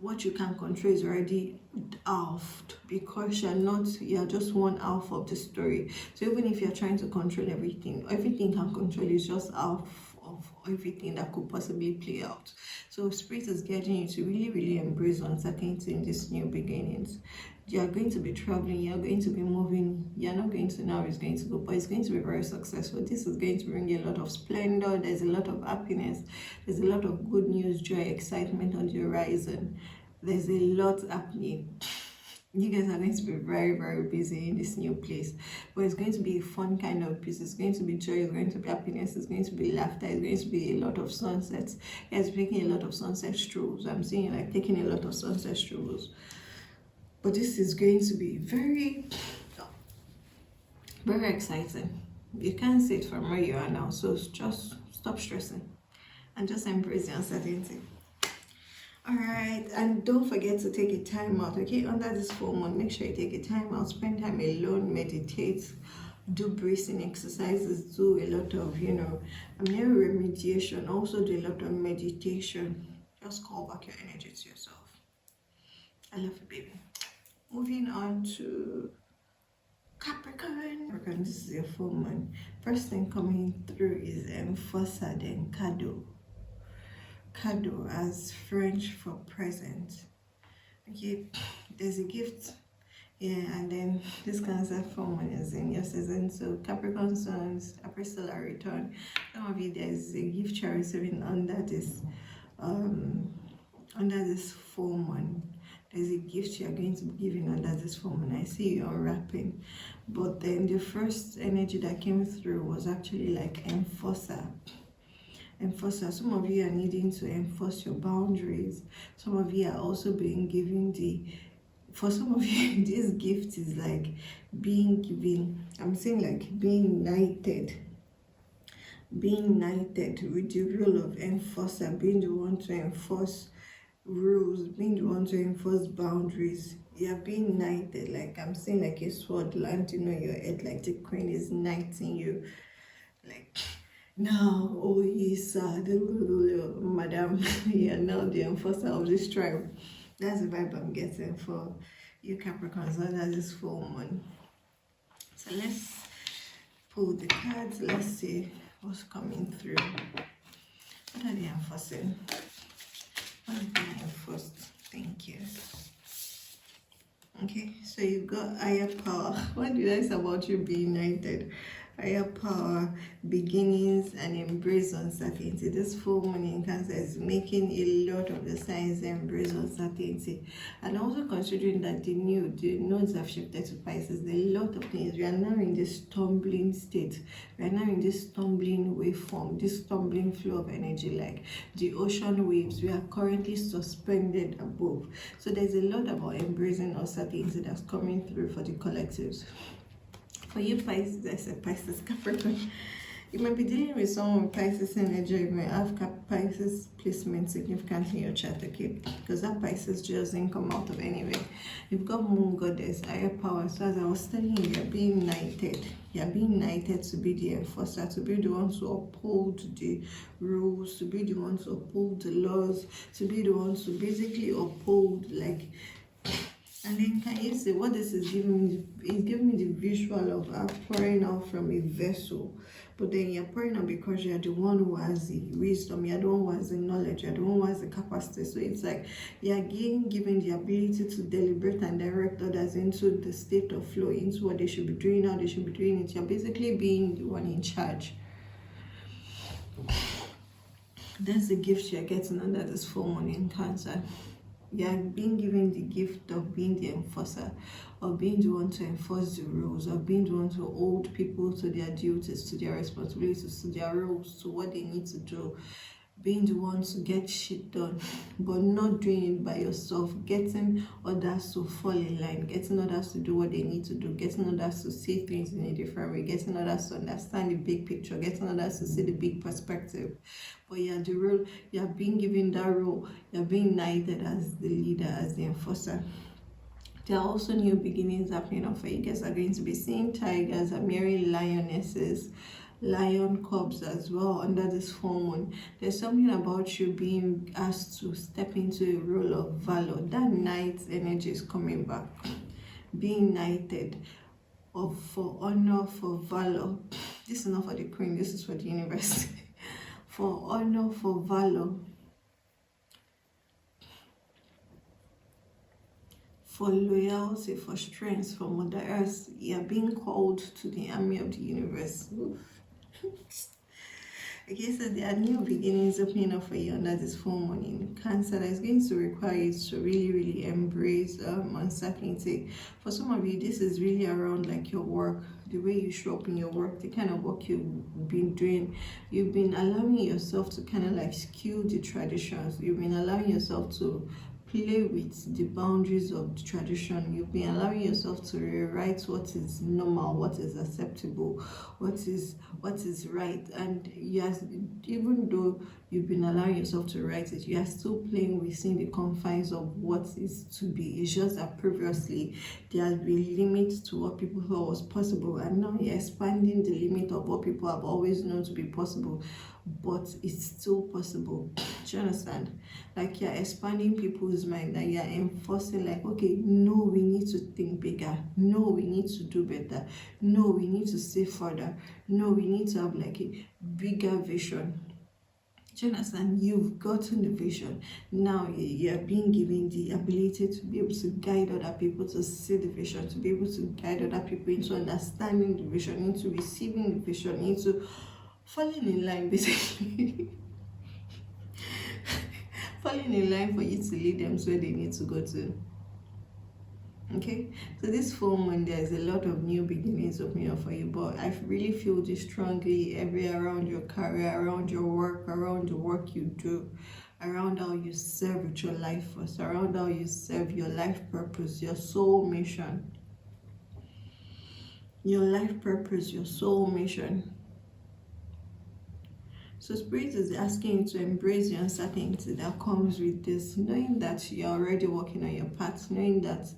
what you can control is already halved, because you're just one half of the story. So even if you're trying to control everything can control is just half of everything that could possibly play out. So Spirit is getting you to really embrace uncertainty in these new beginnings. You're going to be traveling, you're going to be moving, you're not going to know how it's going to go, but it's going to be very successful. This is going to bring a lot of splendor, there's a lot of happiness, there's a lot of good news, joy, excitement on the horizon. There's a lot happening. You guys are going to be very busy in this new place, but it's going to be a fun kind of busy. It's going to be joy, it's going to be happiness, it's going to be laughter, it's going to be a lot of sunsets. It's taking a lot of sunset strolls. I'm seeing like taking a lot of sunset strolls. But this is going to be very exciting. You can't see it from where you are now, so just stop stressing and just embrace the uncertainty. Alright, and don't forget to take a time out, okay? Under this full moon, make sure you take a time out, spend time alone, meditate, do breathing exercises, do a lot of, I'm hearing remediation, also do a lot of meditation. Just call back your energy to yourself. I love you, baby. Moving on to Capricorn. Capricorn, this is your full moon. First thing coming through is Enforcer, then Cadeau. Cadeau as French for present. Okay, there's a gift. Yeah, and then this Cancer full moon is in your season. So Capricorn sons, April are return. Some of you, there's a gift you're receiving under this full moon. There's a gift you're going to be giving under this full moon. I see you unwrapping, but then the first energy that came through was actually like Enforcer. Enforcer. Some of you are needing to enforce your boundaries. Some of you are also being given for some of you, this gift is like being given, I'm saying like being knighted with the role of enforcer, being the one to enforce rules, being the one to enforce boundaries. You're being knighted, like I'm saying like a sword landing on your head, like the queen is knighting you, like, now, oh yes, madam, you're now the enforcer of this tribe. That's the vibe I'm getting for you Capricorns under this full moon. So let's pull the cards. Let's see what's coming through. What are they enforcing? What is being enforced? Thank you. Okay, so you've got higher power. What did I say about you being united? Higher power, beginnings, and embrace uncertainty. This full moon in Cancer is making a lot of the signs embrace uncertainty, and also considering that the nodes have shifted to Pisces. There are a lot of things. We are now in this tumbling state. We are now in this tumbling waveform, this tumbling flow of energy, like the ocean waves. We are currently suspended above. So there's a lot about embracing uncertainty that's coming through for the collectives. For you Pisces, I said Pisces, Capricorn, you might be dealing with someone with Pisces energy. You may have Pisces placement significant in your chart, okay? Because that Pisces just didn't come out of anywhere. You've got Moon Goddess, higher power. So as I was telling you, you're being knighted. You're being knighted to be the enforcer, to be the one to uphold the rules, to be the one to uphold the laws, to be the one to basically uphold, like. And then can you see what this is giving me? It's giving me the visual of pouring out from a vessel. But then you're pouring out because you're the one who has the wisdom, you're the one who has the knowledge, you're the one who has the capacity. So it's like you're again given the ability to deliberate and direct others into the state of flow, into what they should be doing, how they should be doing it. You're basically being the one in charge. That's the gift you're getting under this full moon in Cancer. You are being given the gift of being the enforcer, of being the one to enforce the rules, of being the one to hold people to their duties, to their responsibilities, to their roles, to what they need to do. Being the one to get shit done, but not doing it by yourself, getting others to fall in line, getting others to do what they need to do, getting others to see things in a different way, getting others to understand the big picture, getting others to see the big perspective. But you're the role, you're being given that role, you're being knighted as the leader, as the enforcer. There are also new beginnings happening for you. Guys are going to be seeing tigers and marrying lionesses, lion cubs as well under this full moon. There's something about you being asked to step into a role of valor. That knight energy is coming back. Being knighted for honor, for valor. This is not for the queen, this is for the universe. For honor, for valor, for loyalty, for strength, for Mother Earth. You are being called to the army of the universe. Okay, so there are new beginnings opening up for you under this full moon in Cancer that is going to require you to really embrace uncertainty. For some of you, this is really around like your work, the way you show up in your work, the kind of work you've been doing. You've been allowing yourself to kind of like skew the traditions. You've been allowing yourself to play with the boundaries of the tradition. You've been allowing yourself to rewrite what is normal, what is acceptable, what is right. And yes, even though you've been allowing yourself to write it, you are still playing within the confines of what is to be. It's just that previously there has been limits to what people thought was possible, and now you're expanding the limit of what people have always known to be possible, but it's still possible. Do you understand? Like you're expanding people's mind, and you're enforcing like, okay, no, we need to think bigger, no, we need to do better, no, we need to see further, no, we need to have like a bigger vision. Do you understand? You've gotten the vision. Now you're being given the ability to be able to guide other people to see the vision, to be able to guide other people into understanding the vision, into receiving the vision, into falling in line, basically. Falling in line for you to lead them to where they need to go to. Okay, so this full moon, there's a lot of new beginnings opening up for you, but I really feel this strongly everywhere around your career, around your work, around the work you do, around how you serve with your life force, around how you serve your life purpose, your soul mission. Your life purpose, your soul mission. So Spirit is asking you to embrace the uncertainty that comes with this, knowing that you're already walking on your path, knowing that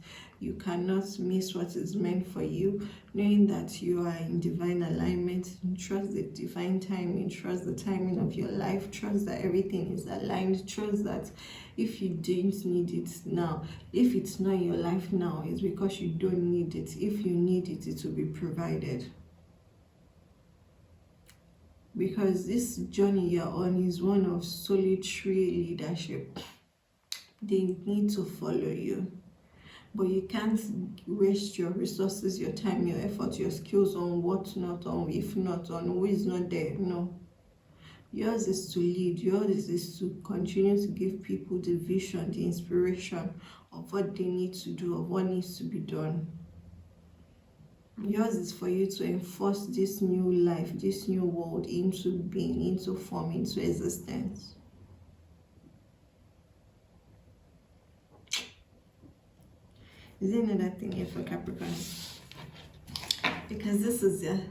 you cannot miss what is meant for you, knowing that you are in divine alignment. Trust the divine timing, trust the timing of your life, trust that everything is aligned, trust that if you don't need it now, if it's not your life now, it's because you don't need it. If you need it, it will be provided. Because this journey you're on is one of solitary leadership. They need to follow you. But you can't waste your resources, your time, your effort, your skills on what not, on if not, on who is not there. No. Yours is to lead. Yours is to continue to give people the vision, the inspiration of what they need to do, of what needs to be done. Yours is for you to enforce this new life, this new world into being, into form, into existence. Is there another thing here for Capricorn? Because this is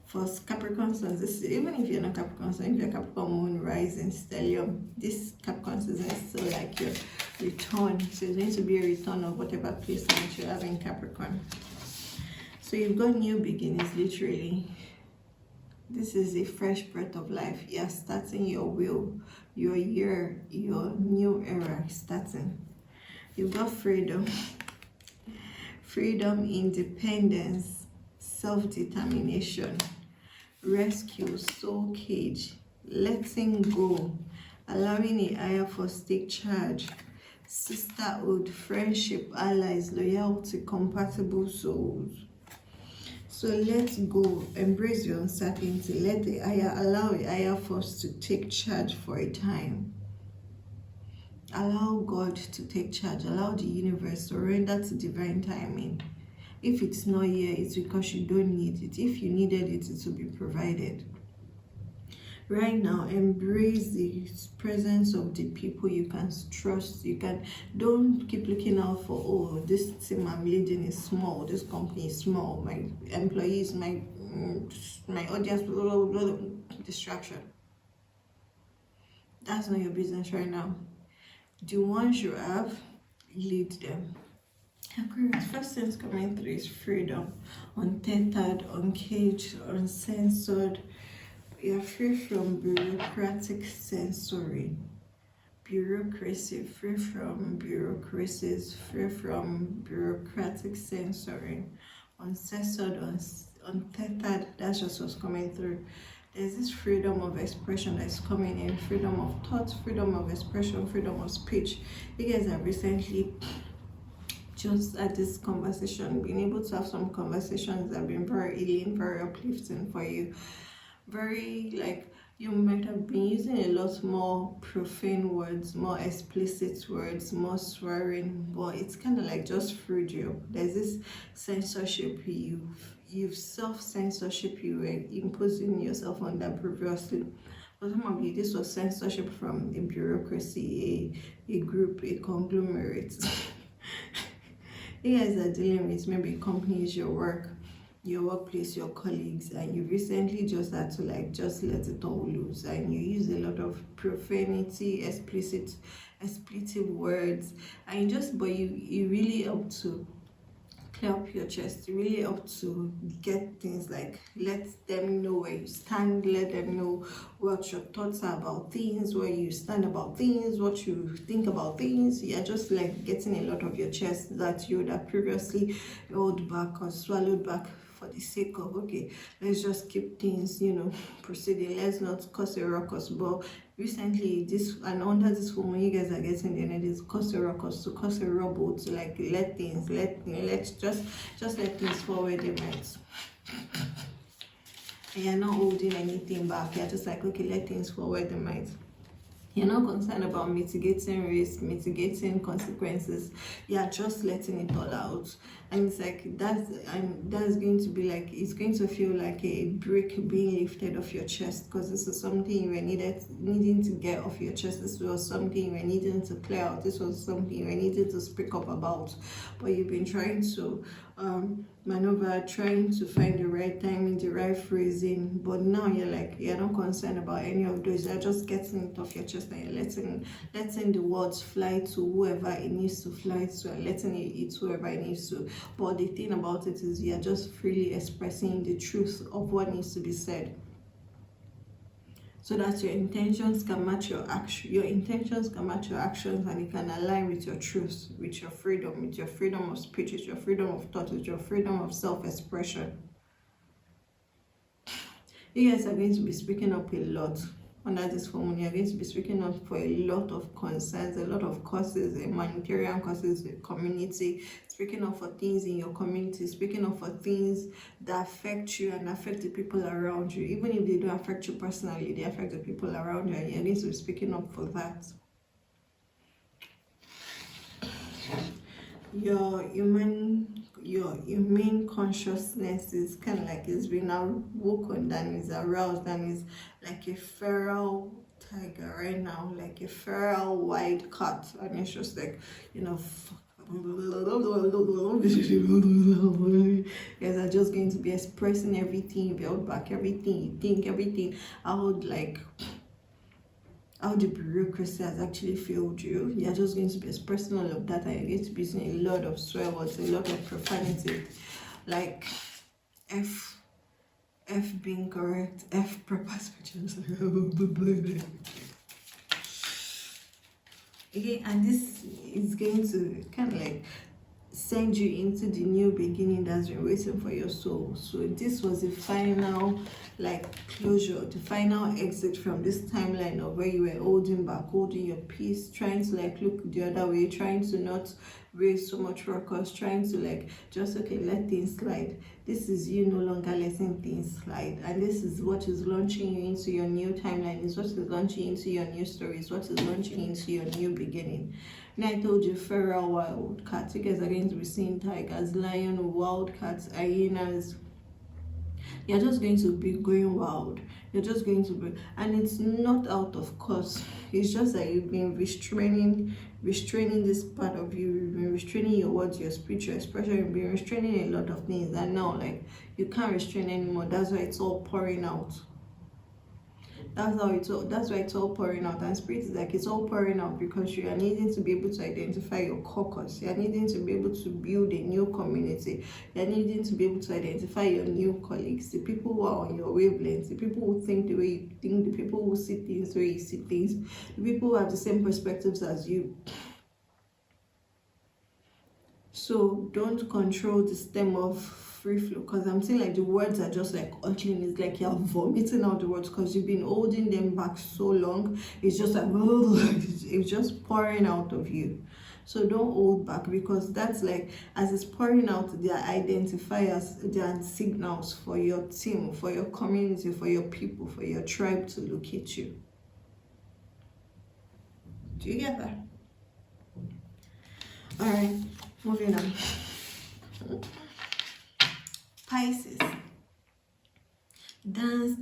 for Capricorn Sun. This is, even if you're not Capricorn Sun, if you're Capricorn Moon, Rising, Stellium, this Capricorn season is still like your return. So it's going to be a return of whatever placement you have in Capricorn. So you've got new beginnings, literally. This is a fresh breath of life. You're starting your will, your year, your new era starting. You've got freedom. Freedom, independence, self-determination, rescue, soul cage, letting go, allowing a higher force take charge, sisterhood, friendship, allies, loyalty, compatible souls. So let go, embrace your uncertainty, allow a higher force to take charge for a time. Allow God to take charge, allow the universe to render to divine timing. If it's not here, it's because you don't need it. If you needed it, it will be provided. Right now, embrace the presence of the people you can trust. Don't keep looking out for, oh, this team I'm leading is small, this company is small, my employees, my audience, blah, blah, blah, blah. Distraction. That's not your business right now. The ones you have, lead them. Aquarius, first things coming through is freedom, untethered, uncaged, uncensored. You're free from bureaucratic censoring, bureaucracy, free from bureaucracies, free from bureaucratic censoring, uncensored, untethered. That's just what's coming through. There's this freedom of expression that's coming in, freedom of thought, freedom of expression, freedom of speech. You guys have recently just at this conversation, been able to have some conversations that have been very healing, very uplifting for you. Very, like, you might have been using a lot more profane words, more explicit words, more swearing, but it's kind of like just freed you. There's this censorship you've self-censorship you were imposing yourself under previously. For some of you, this was censorship from a bureaucracy, a group, a conglomerate. You guys are dealing with maybe companies, your workplace, your colleagues, and you recently just had to just let it all loose, and you use a lot of profanity, expletive words, and you really help to clear up your chest. You really help to get things like, let them know where you stand, let them know what your thoughts are about things, where you stand about things, what you think about things. You're just like getting a lot of your chest that you would have previously held back or swallowed back for the sake of, okay, let's just keep things, proceeding, let's not cause a ruckus. But recently, under this woman, you guys are getting the energy to cause a ruckus, to cause a rubble, to let's just let things fall where they might. And you're not holding anything back. You're just like, okay, let things fall where they might. You're not concerned about mitigating risk, mitigating consequences. You're just letting it all out. And it's like, that's going to be like, it's going to feel like a brick being lifted off your chest, because this is something you were needing to get off your chest. This was something you were needing to clear out. This was something you were needing to speak up about. But you've been trying to maneuver, trying to find the right timing, the right phrasing. But now you're like, you're not concerned about any of those. You're just getting it off your chest and you're letting the words fly to whoever it needs to fly to, and letting it eat whoever it needs to. But the thing about it is you're just freely expressing the truth of what needs to be said, so that your intentions can match your action. Your intentions can match your actions, and it can align with your truth, with your freedom of speech, with your freedom of thought, with your freedom of self-expression. You guys are going to be speaking up a lot under this full moon. You're going to be speaking up for a lot of concerns, a lot of causes, humanitarian causes, community, speaking up for things in your community, speaking up for things that affect you and affect the people around you. Even if they don't affect you personally, they affect the people around you, and you're going to be speaking up for that. Your human consciousness is kind of like it's been awoken and is aroused and is like a feral tiger right now, like a feral wild cat, and it's just like, you know, you guys are just going to be expressing everything you build back, everything you think, everything out, like how the bureaucracy has actually failed you. You're just going to be expressing all of that, and you're going to be using a lot of swear words, a lot of profanity, like F being correct, F proper speeches. Okay, and this is going to kind of like send you into the new beginning that's been waiting for your soul. So this was the final like closure, the final exit from this timeline of where you were holding back, holding your peace, trying to like look the other way, trying to not raise so much ruckus, trying to like just let things slide. This is you no longer letting things slide, and this is what is launching you into your new timeline. It's what is launching into your new stories, what is launching into your new beginning. And I told you, feral wild cats. You guys are going to be seeing tigers, lion, wild cats, hyenas. You're just going to be going wild. You're just going to be, and it's not out of course. It's just that you've been restraining this part of you. You've been restraining your words, your speech, your expression. You've been restraining a lot of things, and now like you can't restrain anymore. That's why it's all pouring out. That's why it's all pouring out. And spirit is like, it's all pouring out because you are needing to be able to identify your caucus. You are needing to be able to build a new community. You are needing to be able to identify your new colleagues, the people who are on your wavelength, the people who think the way you think, the people who see things the way you see things, the people who have the same perspectives as you. So don't control the stem of free flow, because I'm saying like the words are just like uttering. It's like you're vomiting out the words because you've been holding them back so long. It's just like it's just pouring out of you. So don't hold back, because that's like, as it's pouring out, they are identifiers, they are signals for your team, for your community, for your people, for your tribe to locate you. Do you get that? All right, moving on. Pisces. Dance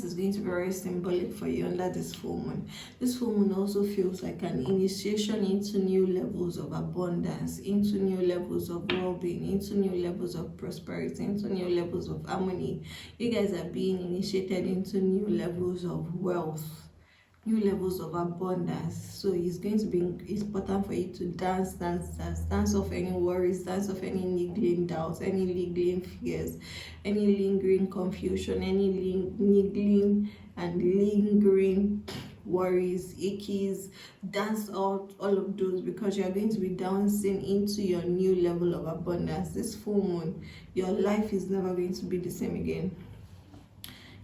is going to be very symbolic for you under this full moon. This full moon also feels like an initiation into new levels of abundance, into new levels of well-being, into new levels of prosperity, into new levels of harmony. You guys are being initiated into new levels of wealth, new levels of abundance. So it's going to be important for you to dance off any worries, dance off any niggling doubts, any lingering fears, any lingering confusion, any niggling and lingering worries, ickies. Dance out all of those, because you're going to be dancing into your new level of abundance. This full moon, your life is never going to be the same again.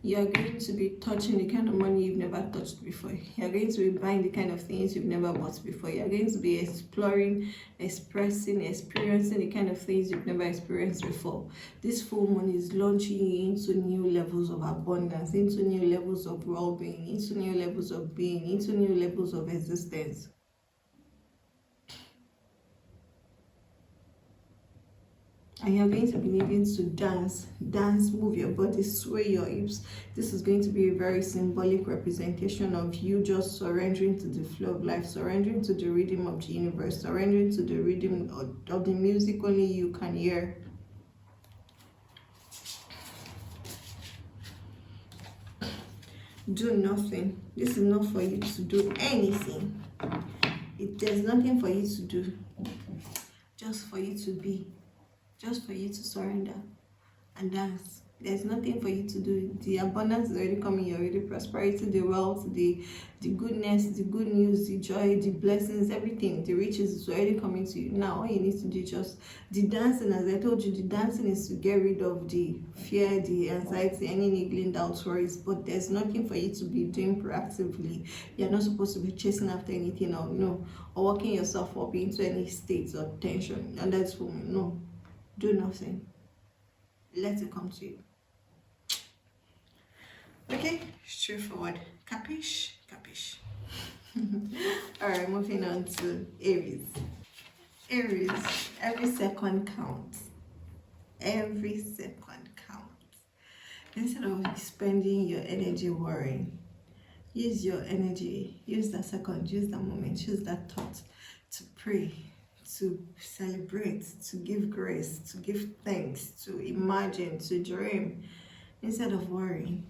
You're going to be touching the kind of money you've never touched before. You're going to be buying the kind of things you've never bought before. You're going to be exploring, expressing, experiencing the kind of things you've never experienced before. This full moon is launching you into new levels of abundance, into new levels of well-being, into new levels of being, into new levels of existence. And you're going to be needing to dance, move your body, sway your hips. This is going to be a very symbolic representation of you just surrendering to the flow of life, surrendering to the rhythm of the universe, surrendering to the rhythm of the music only you can hear. Do nothing. This is not for you to do anything. There's nothing for you to do. Just for you to be. Just for you to surrender and dance. There's nothing for you to do. The abundance is already coming your way. The prosperity, the wealth, the goodness, the good news, the joy, the blessings, everything, the riches is already coming to you. Now all you need to do just the dancing. As I told you, the dancing is to get rid of the fear, the anxiety, any niggling doubts, worries. But there's nothing for you to be doing proactively. You're not supposed to be chasing after anything or no, or working yourself up into any states or tension. And that's for me. No. Do nothing. Let it come to you. Okay, straightforward. Capish? Capish. Alright, moving on to Aries. Aries, every second counts. Every second counts. Instead of spending your energy worrying, use your energy, use that second, use that moment, use that thought to pray, to celebrate, to give grace, to give thanks, to imagine, to dream, instead of worrying.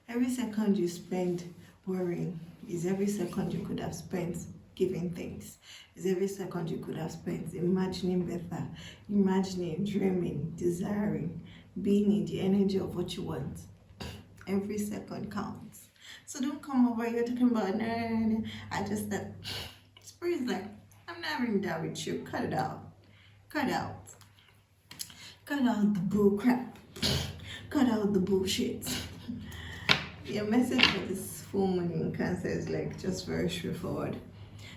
Every second you spend worrying is every second you could have spent giving thanks. Is every second you could have spent imagining better, imagining, dreaming, desiring, being in the energy of what you want. Every second counts. So don't come over here talking about, no, I just that. Spirit's like, I'm not having that with you. Cut it out. Cut out. Cut out the bull crap. Cut out the bullshit. Your message for this full moon in Cancer is like just very straightforward.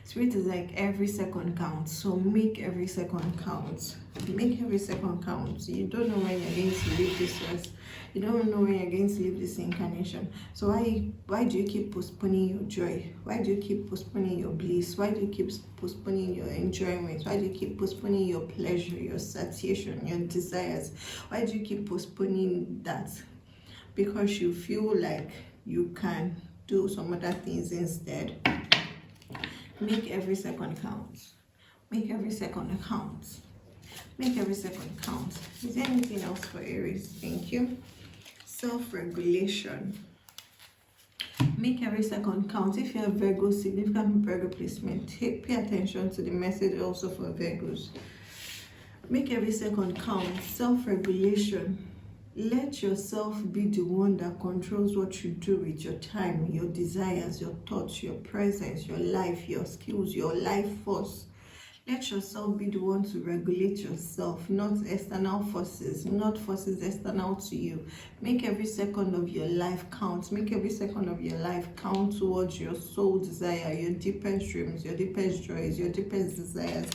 Spirit is like every second counts. So make every second count. Make every second count. You don't know when you're going to leave this earth. You don't know when you're going to leave this incarnation. So why do you keep postponing your joy? Why do you keep postponing your bliss? Why do you keep postponing your enjoyment? Why do you keep postponing your pleasure, your satiation, your desires? Why do you keep postponing that? Because you feel like you can do some other things instead. Make every second count. Make every second count. Make every second count. Is there anything else for Aries? Thank you. Self-regulation. Make every second count. If you have Virgo, significant Virgo placement, pay attention to the message also for Virgos. Make every second count. Self-regulation. Let yourself be the one that controls what you do with your time, your desires, your thoughts, your presence, your life, your skills, your life force. Let yourself be the one to regulate yourself, not external forces, not forces external to you. Make every second of your life count. Make every second of your life count towards your soul desire, your deepest dreams, your deepest joys, your deepest desires.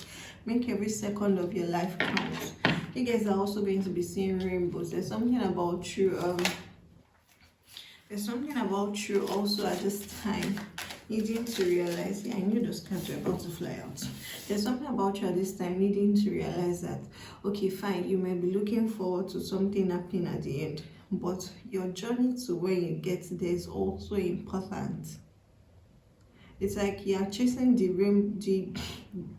Make every second of your life count. You guys are also going to be seeing rainbows. There's something about you. There's something about you also at this time needing to realize. Yeah, I knew those cards were about to fly out. There's something about you at this time needing to realize that, okay, fine, you may be looking forward to something happening at the end, but your journey to where you get there is also important. It's like you are chasing the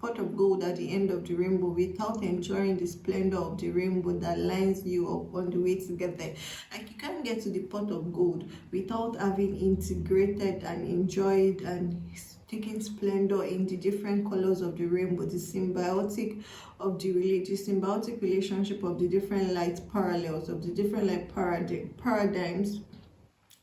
pot of gold at the end of the rainbow without enjoying the splendor of the rainbow that lines you up on the way to get there. Like you can't get to the pot of gold without having integrated and enjoyed and taking splendor in the different colors of the rainbow, the symbiotic relationship of the different light parallels, of the different light paradigms,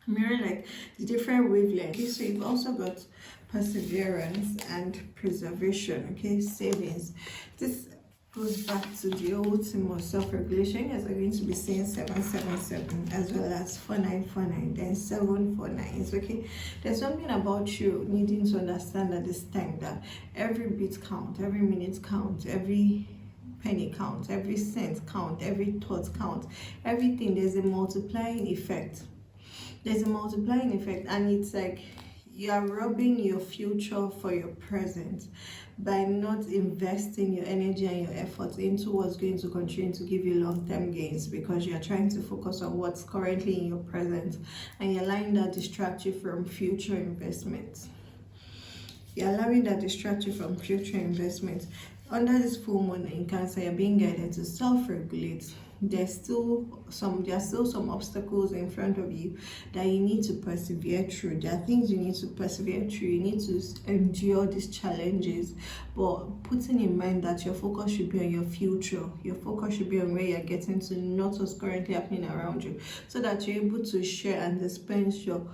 mirror like the different wavelengths. Okay, so you've also got perseverance and preservation, okay, savings. This goes back to the old theme of self-regulation. You guys are going to be seeing 777 as well as 4949, then 749s, okay. There's something about you needing to understand at this time that every bit counts, every minute counts, every penny counts, every cent counts, every thought counts, everything. There's a multiplying effect. There's a multiplying effect, and it's like you are robbing your future for your present by not investing your energy and your effort into what's going to continue to give you long-term gains, because you're trying to focus on what's currently in your present, and you're allowing that distract you from future investments. You're allowing that distract you from future investments. Under this full moon in Cancer, you're being guided to self-regulate. There's still some obstacles in front of you that you need to persevere through. There are things you need to persevere through. You need to endure these challenges, but putting in mind that your focus should be on your future. Your focus should be on where you're getting to, not what's currently happening around you, so that you're able to share and dispense your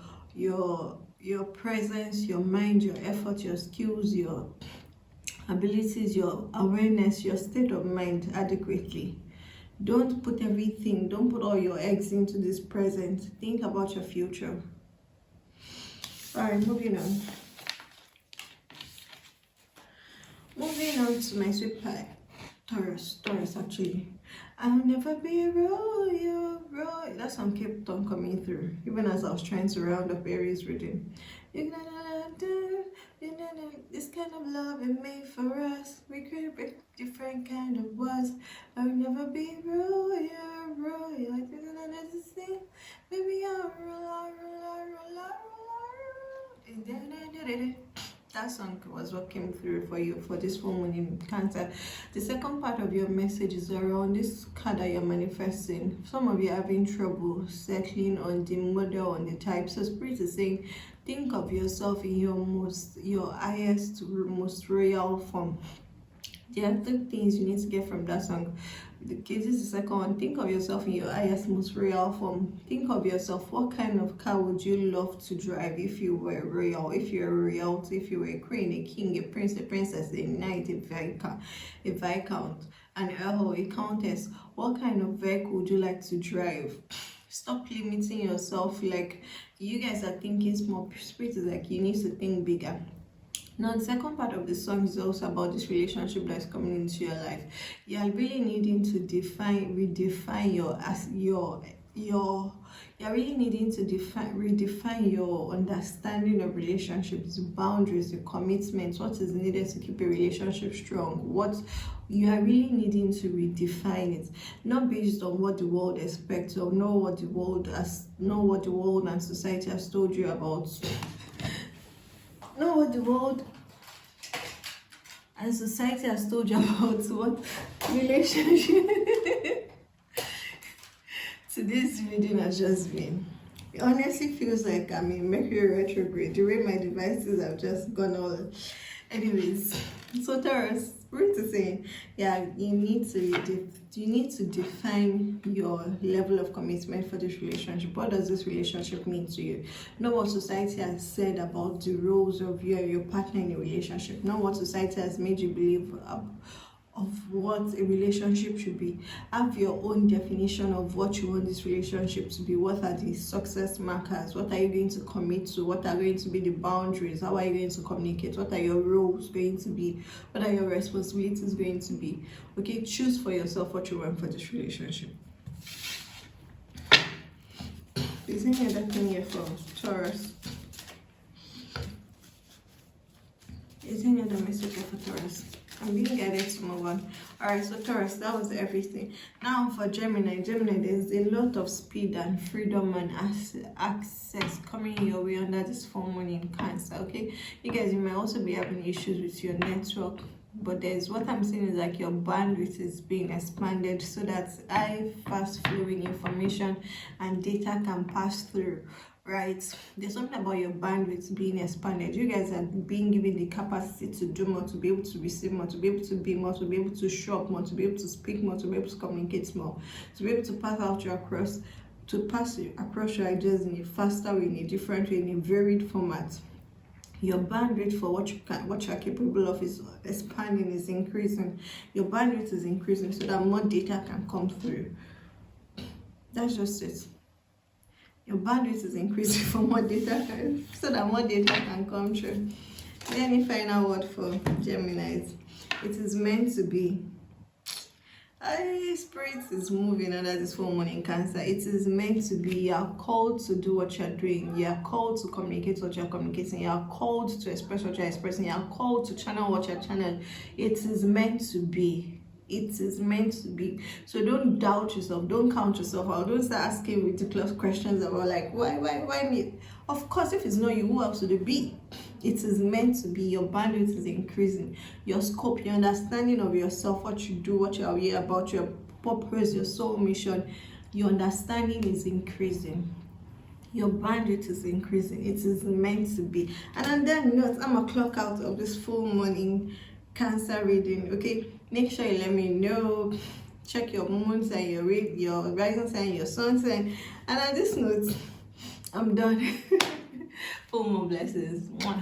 presence, your mind, your effort, your skills, your abilities, your awareness, your state of mind adequately. Don't put all your eggs into this present. Think about your future. All right, moving on. Moving on to my sweet pie. Taurus actually. I'll never be royal. That song kept on coming through, even as I was trying to round up Aries reading. This kind of love is made for us. We could be different kind of words. I'll never be royal. I think another thing. Maybe I'll roll. That song was what came through for you for this full moon in Cancer. The second part of your message is around this card that you're manifesting. Some of you are having trouble settling on the model, on the type. So Spirit is saying, think of yourself in your highest, most royal form. There are 3 things you need to get from that song. This is the second one. Think of yourself in your highest, most royal form. Think of yourself. What kind of car would you love to drive if you were royal? If you're a royalty, if you were a queen, a king, a prince, a princess, a knight, a viscount, an earl, a countess. What kind of vehicle would you like to drive? Stop limiting yourself. Like, you guys are thinking small. Spirit is like, you need to think bigger. Now, the second part of the song is also about this relationship that's coming into your life. You're really needing to redefine your understanding of relationships, boundaries, your commitments, what is needed to keep a relationship strong. What you are really needing to redefine it, not based on what the world expects or know what the world and society has told you about. Know what the world and society has told you about what relationship. Today's reading has just been, it honestly feels like I'm in Mercury retrograde. The way my devices have just gone all. Anyways, so Taurus, we're to say, yeah, you need to define your level of commitment for this relationship. What does this relationship mean to you? Know what society has said about the roles of you and your partner in a relationship. Know what society has made you believe of what a relationship should be. Have your own definition of what you want this relationship to be. What are the success markers? What are you going to commit to? What are going to be the boundaries? How are you going to communicate? What are your roles going to be? What are your responsibilities going to be? Okay, choose for yourself what you want for this relationship. Is there any other thing here for Taurus? Is there any other message here for Taurus? I'm being guided to move on. Alright, so Taurus, that was everything. Now for Gemini, there's a lot of speed and freedom and access coming your way under this full moon in Cancer. Okay, you guys, you might also be having issues with your network, but what I'm saying is like your bandwidth is being expanded so that fast flowing information and data can pass through. Right, there's something about your bandwidth being expanded. You guys are being given the capacity to do more, to be able to receive more, to be able to be more, to be able to show up more, to be able to speak more, to be able to communicate more, to be able to pass across your ideas in a faster way, in a different way, in a varied format. Your bandwidth for what you're capable of is expanding, is increasing. Your bandwidth is increasing so that more data can come through. That's just it. Your bandwidth is increasing for more data, so that more data can come through. Then the final word for Gemini, it is meant to be. Spirit is moving under this full moon in Cancer. It is meant to be. You are called to do what you're doing. You are called to communicate what you're communicating. You are called to express what you're expressing. You are called to channel what you're channeling. It is meant to be. It is meant to be. So don't doubt yourself. Don't count yourself out. Don't start asking ridiculous questions about like why me. Of course, if it's not you, who else would it be? It is meant to be. Your bandwidth is increasing. Your scope, your understanding of yourself, what you do, what you are here about, your purpose, your soul mission, your understanding is increasing. Your bandwidth is increasing. It is meant to be. And on that note, I'm a clock out of this full morning Cancer reading. Okay, make sure you let me know. Check your moon sign, your rising sign, your sun sign. And on this note, I'm done. Full moon blessings. Mwah.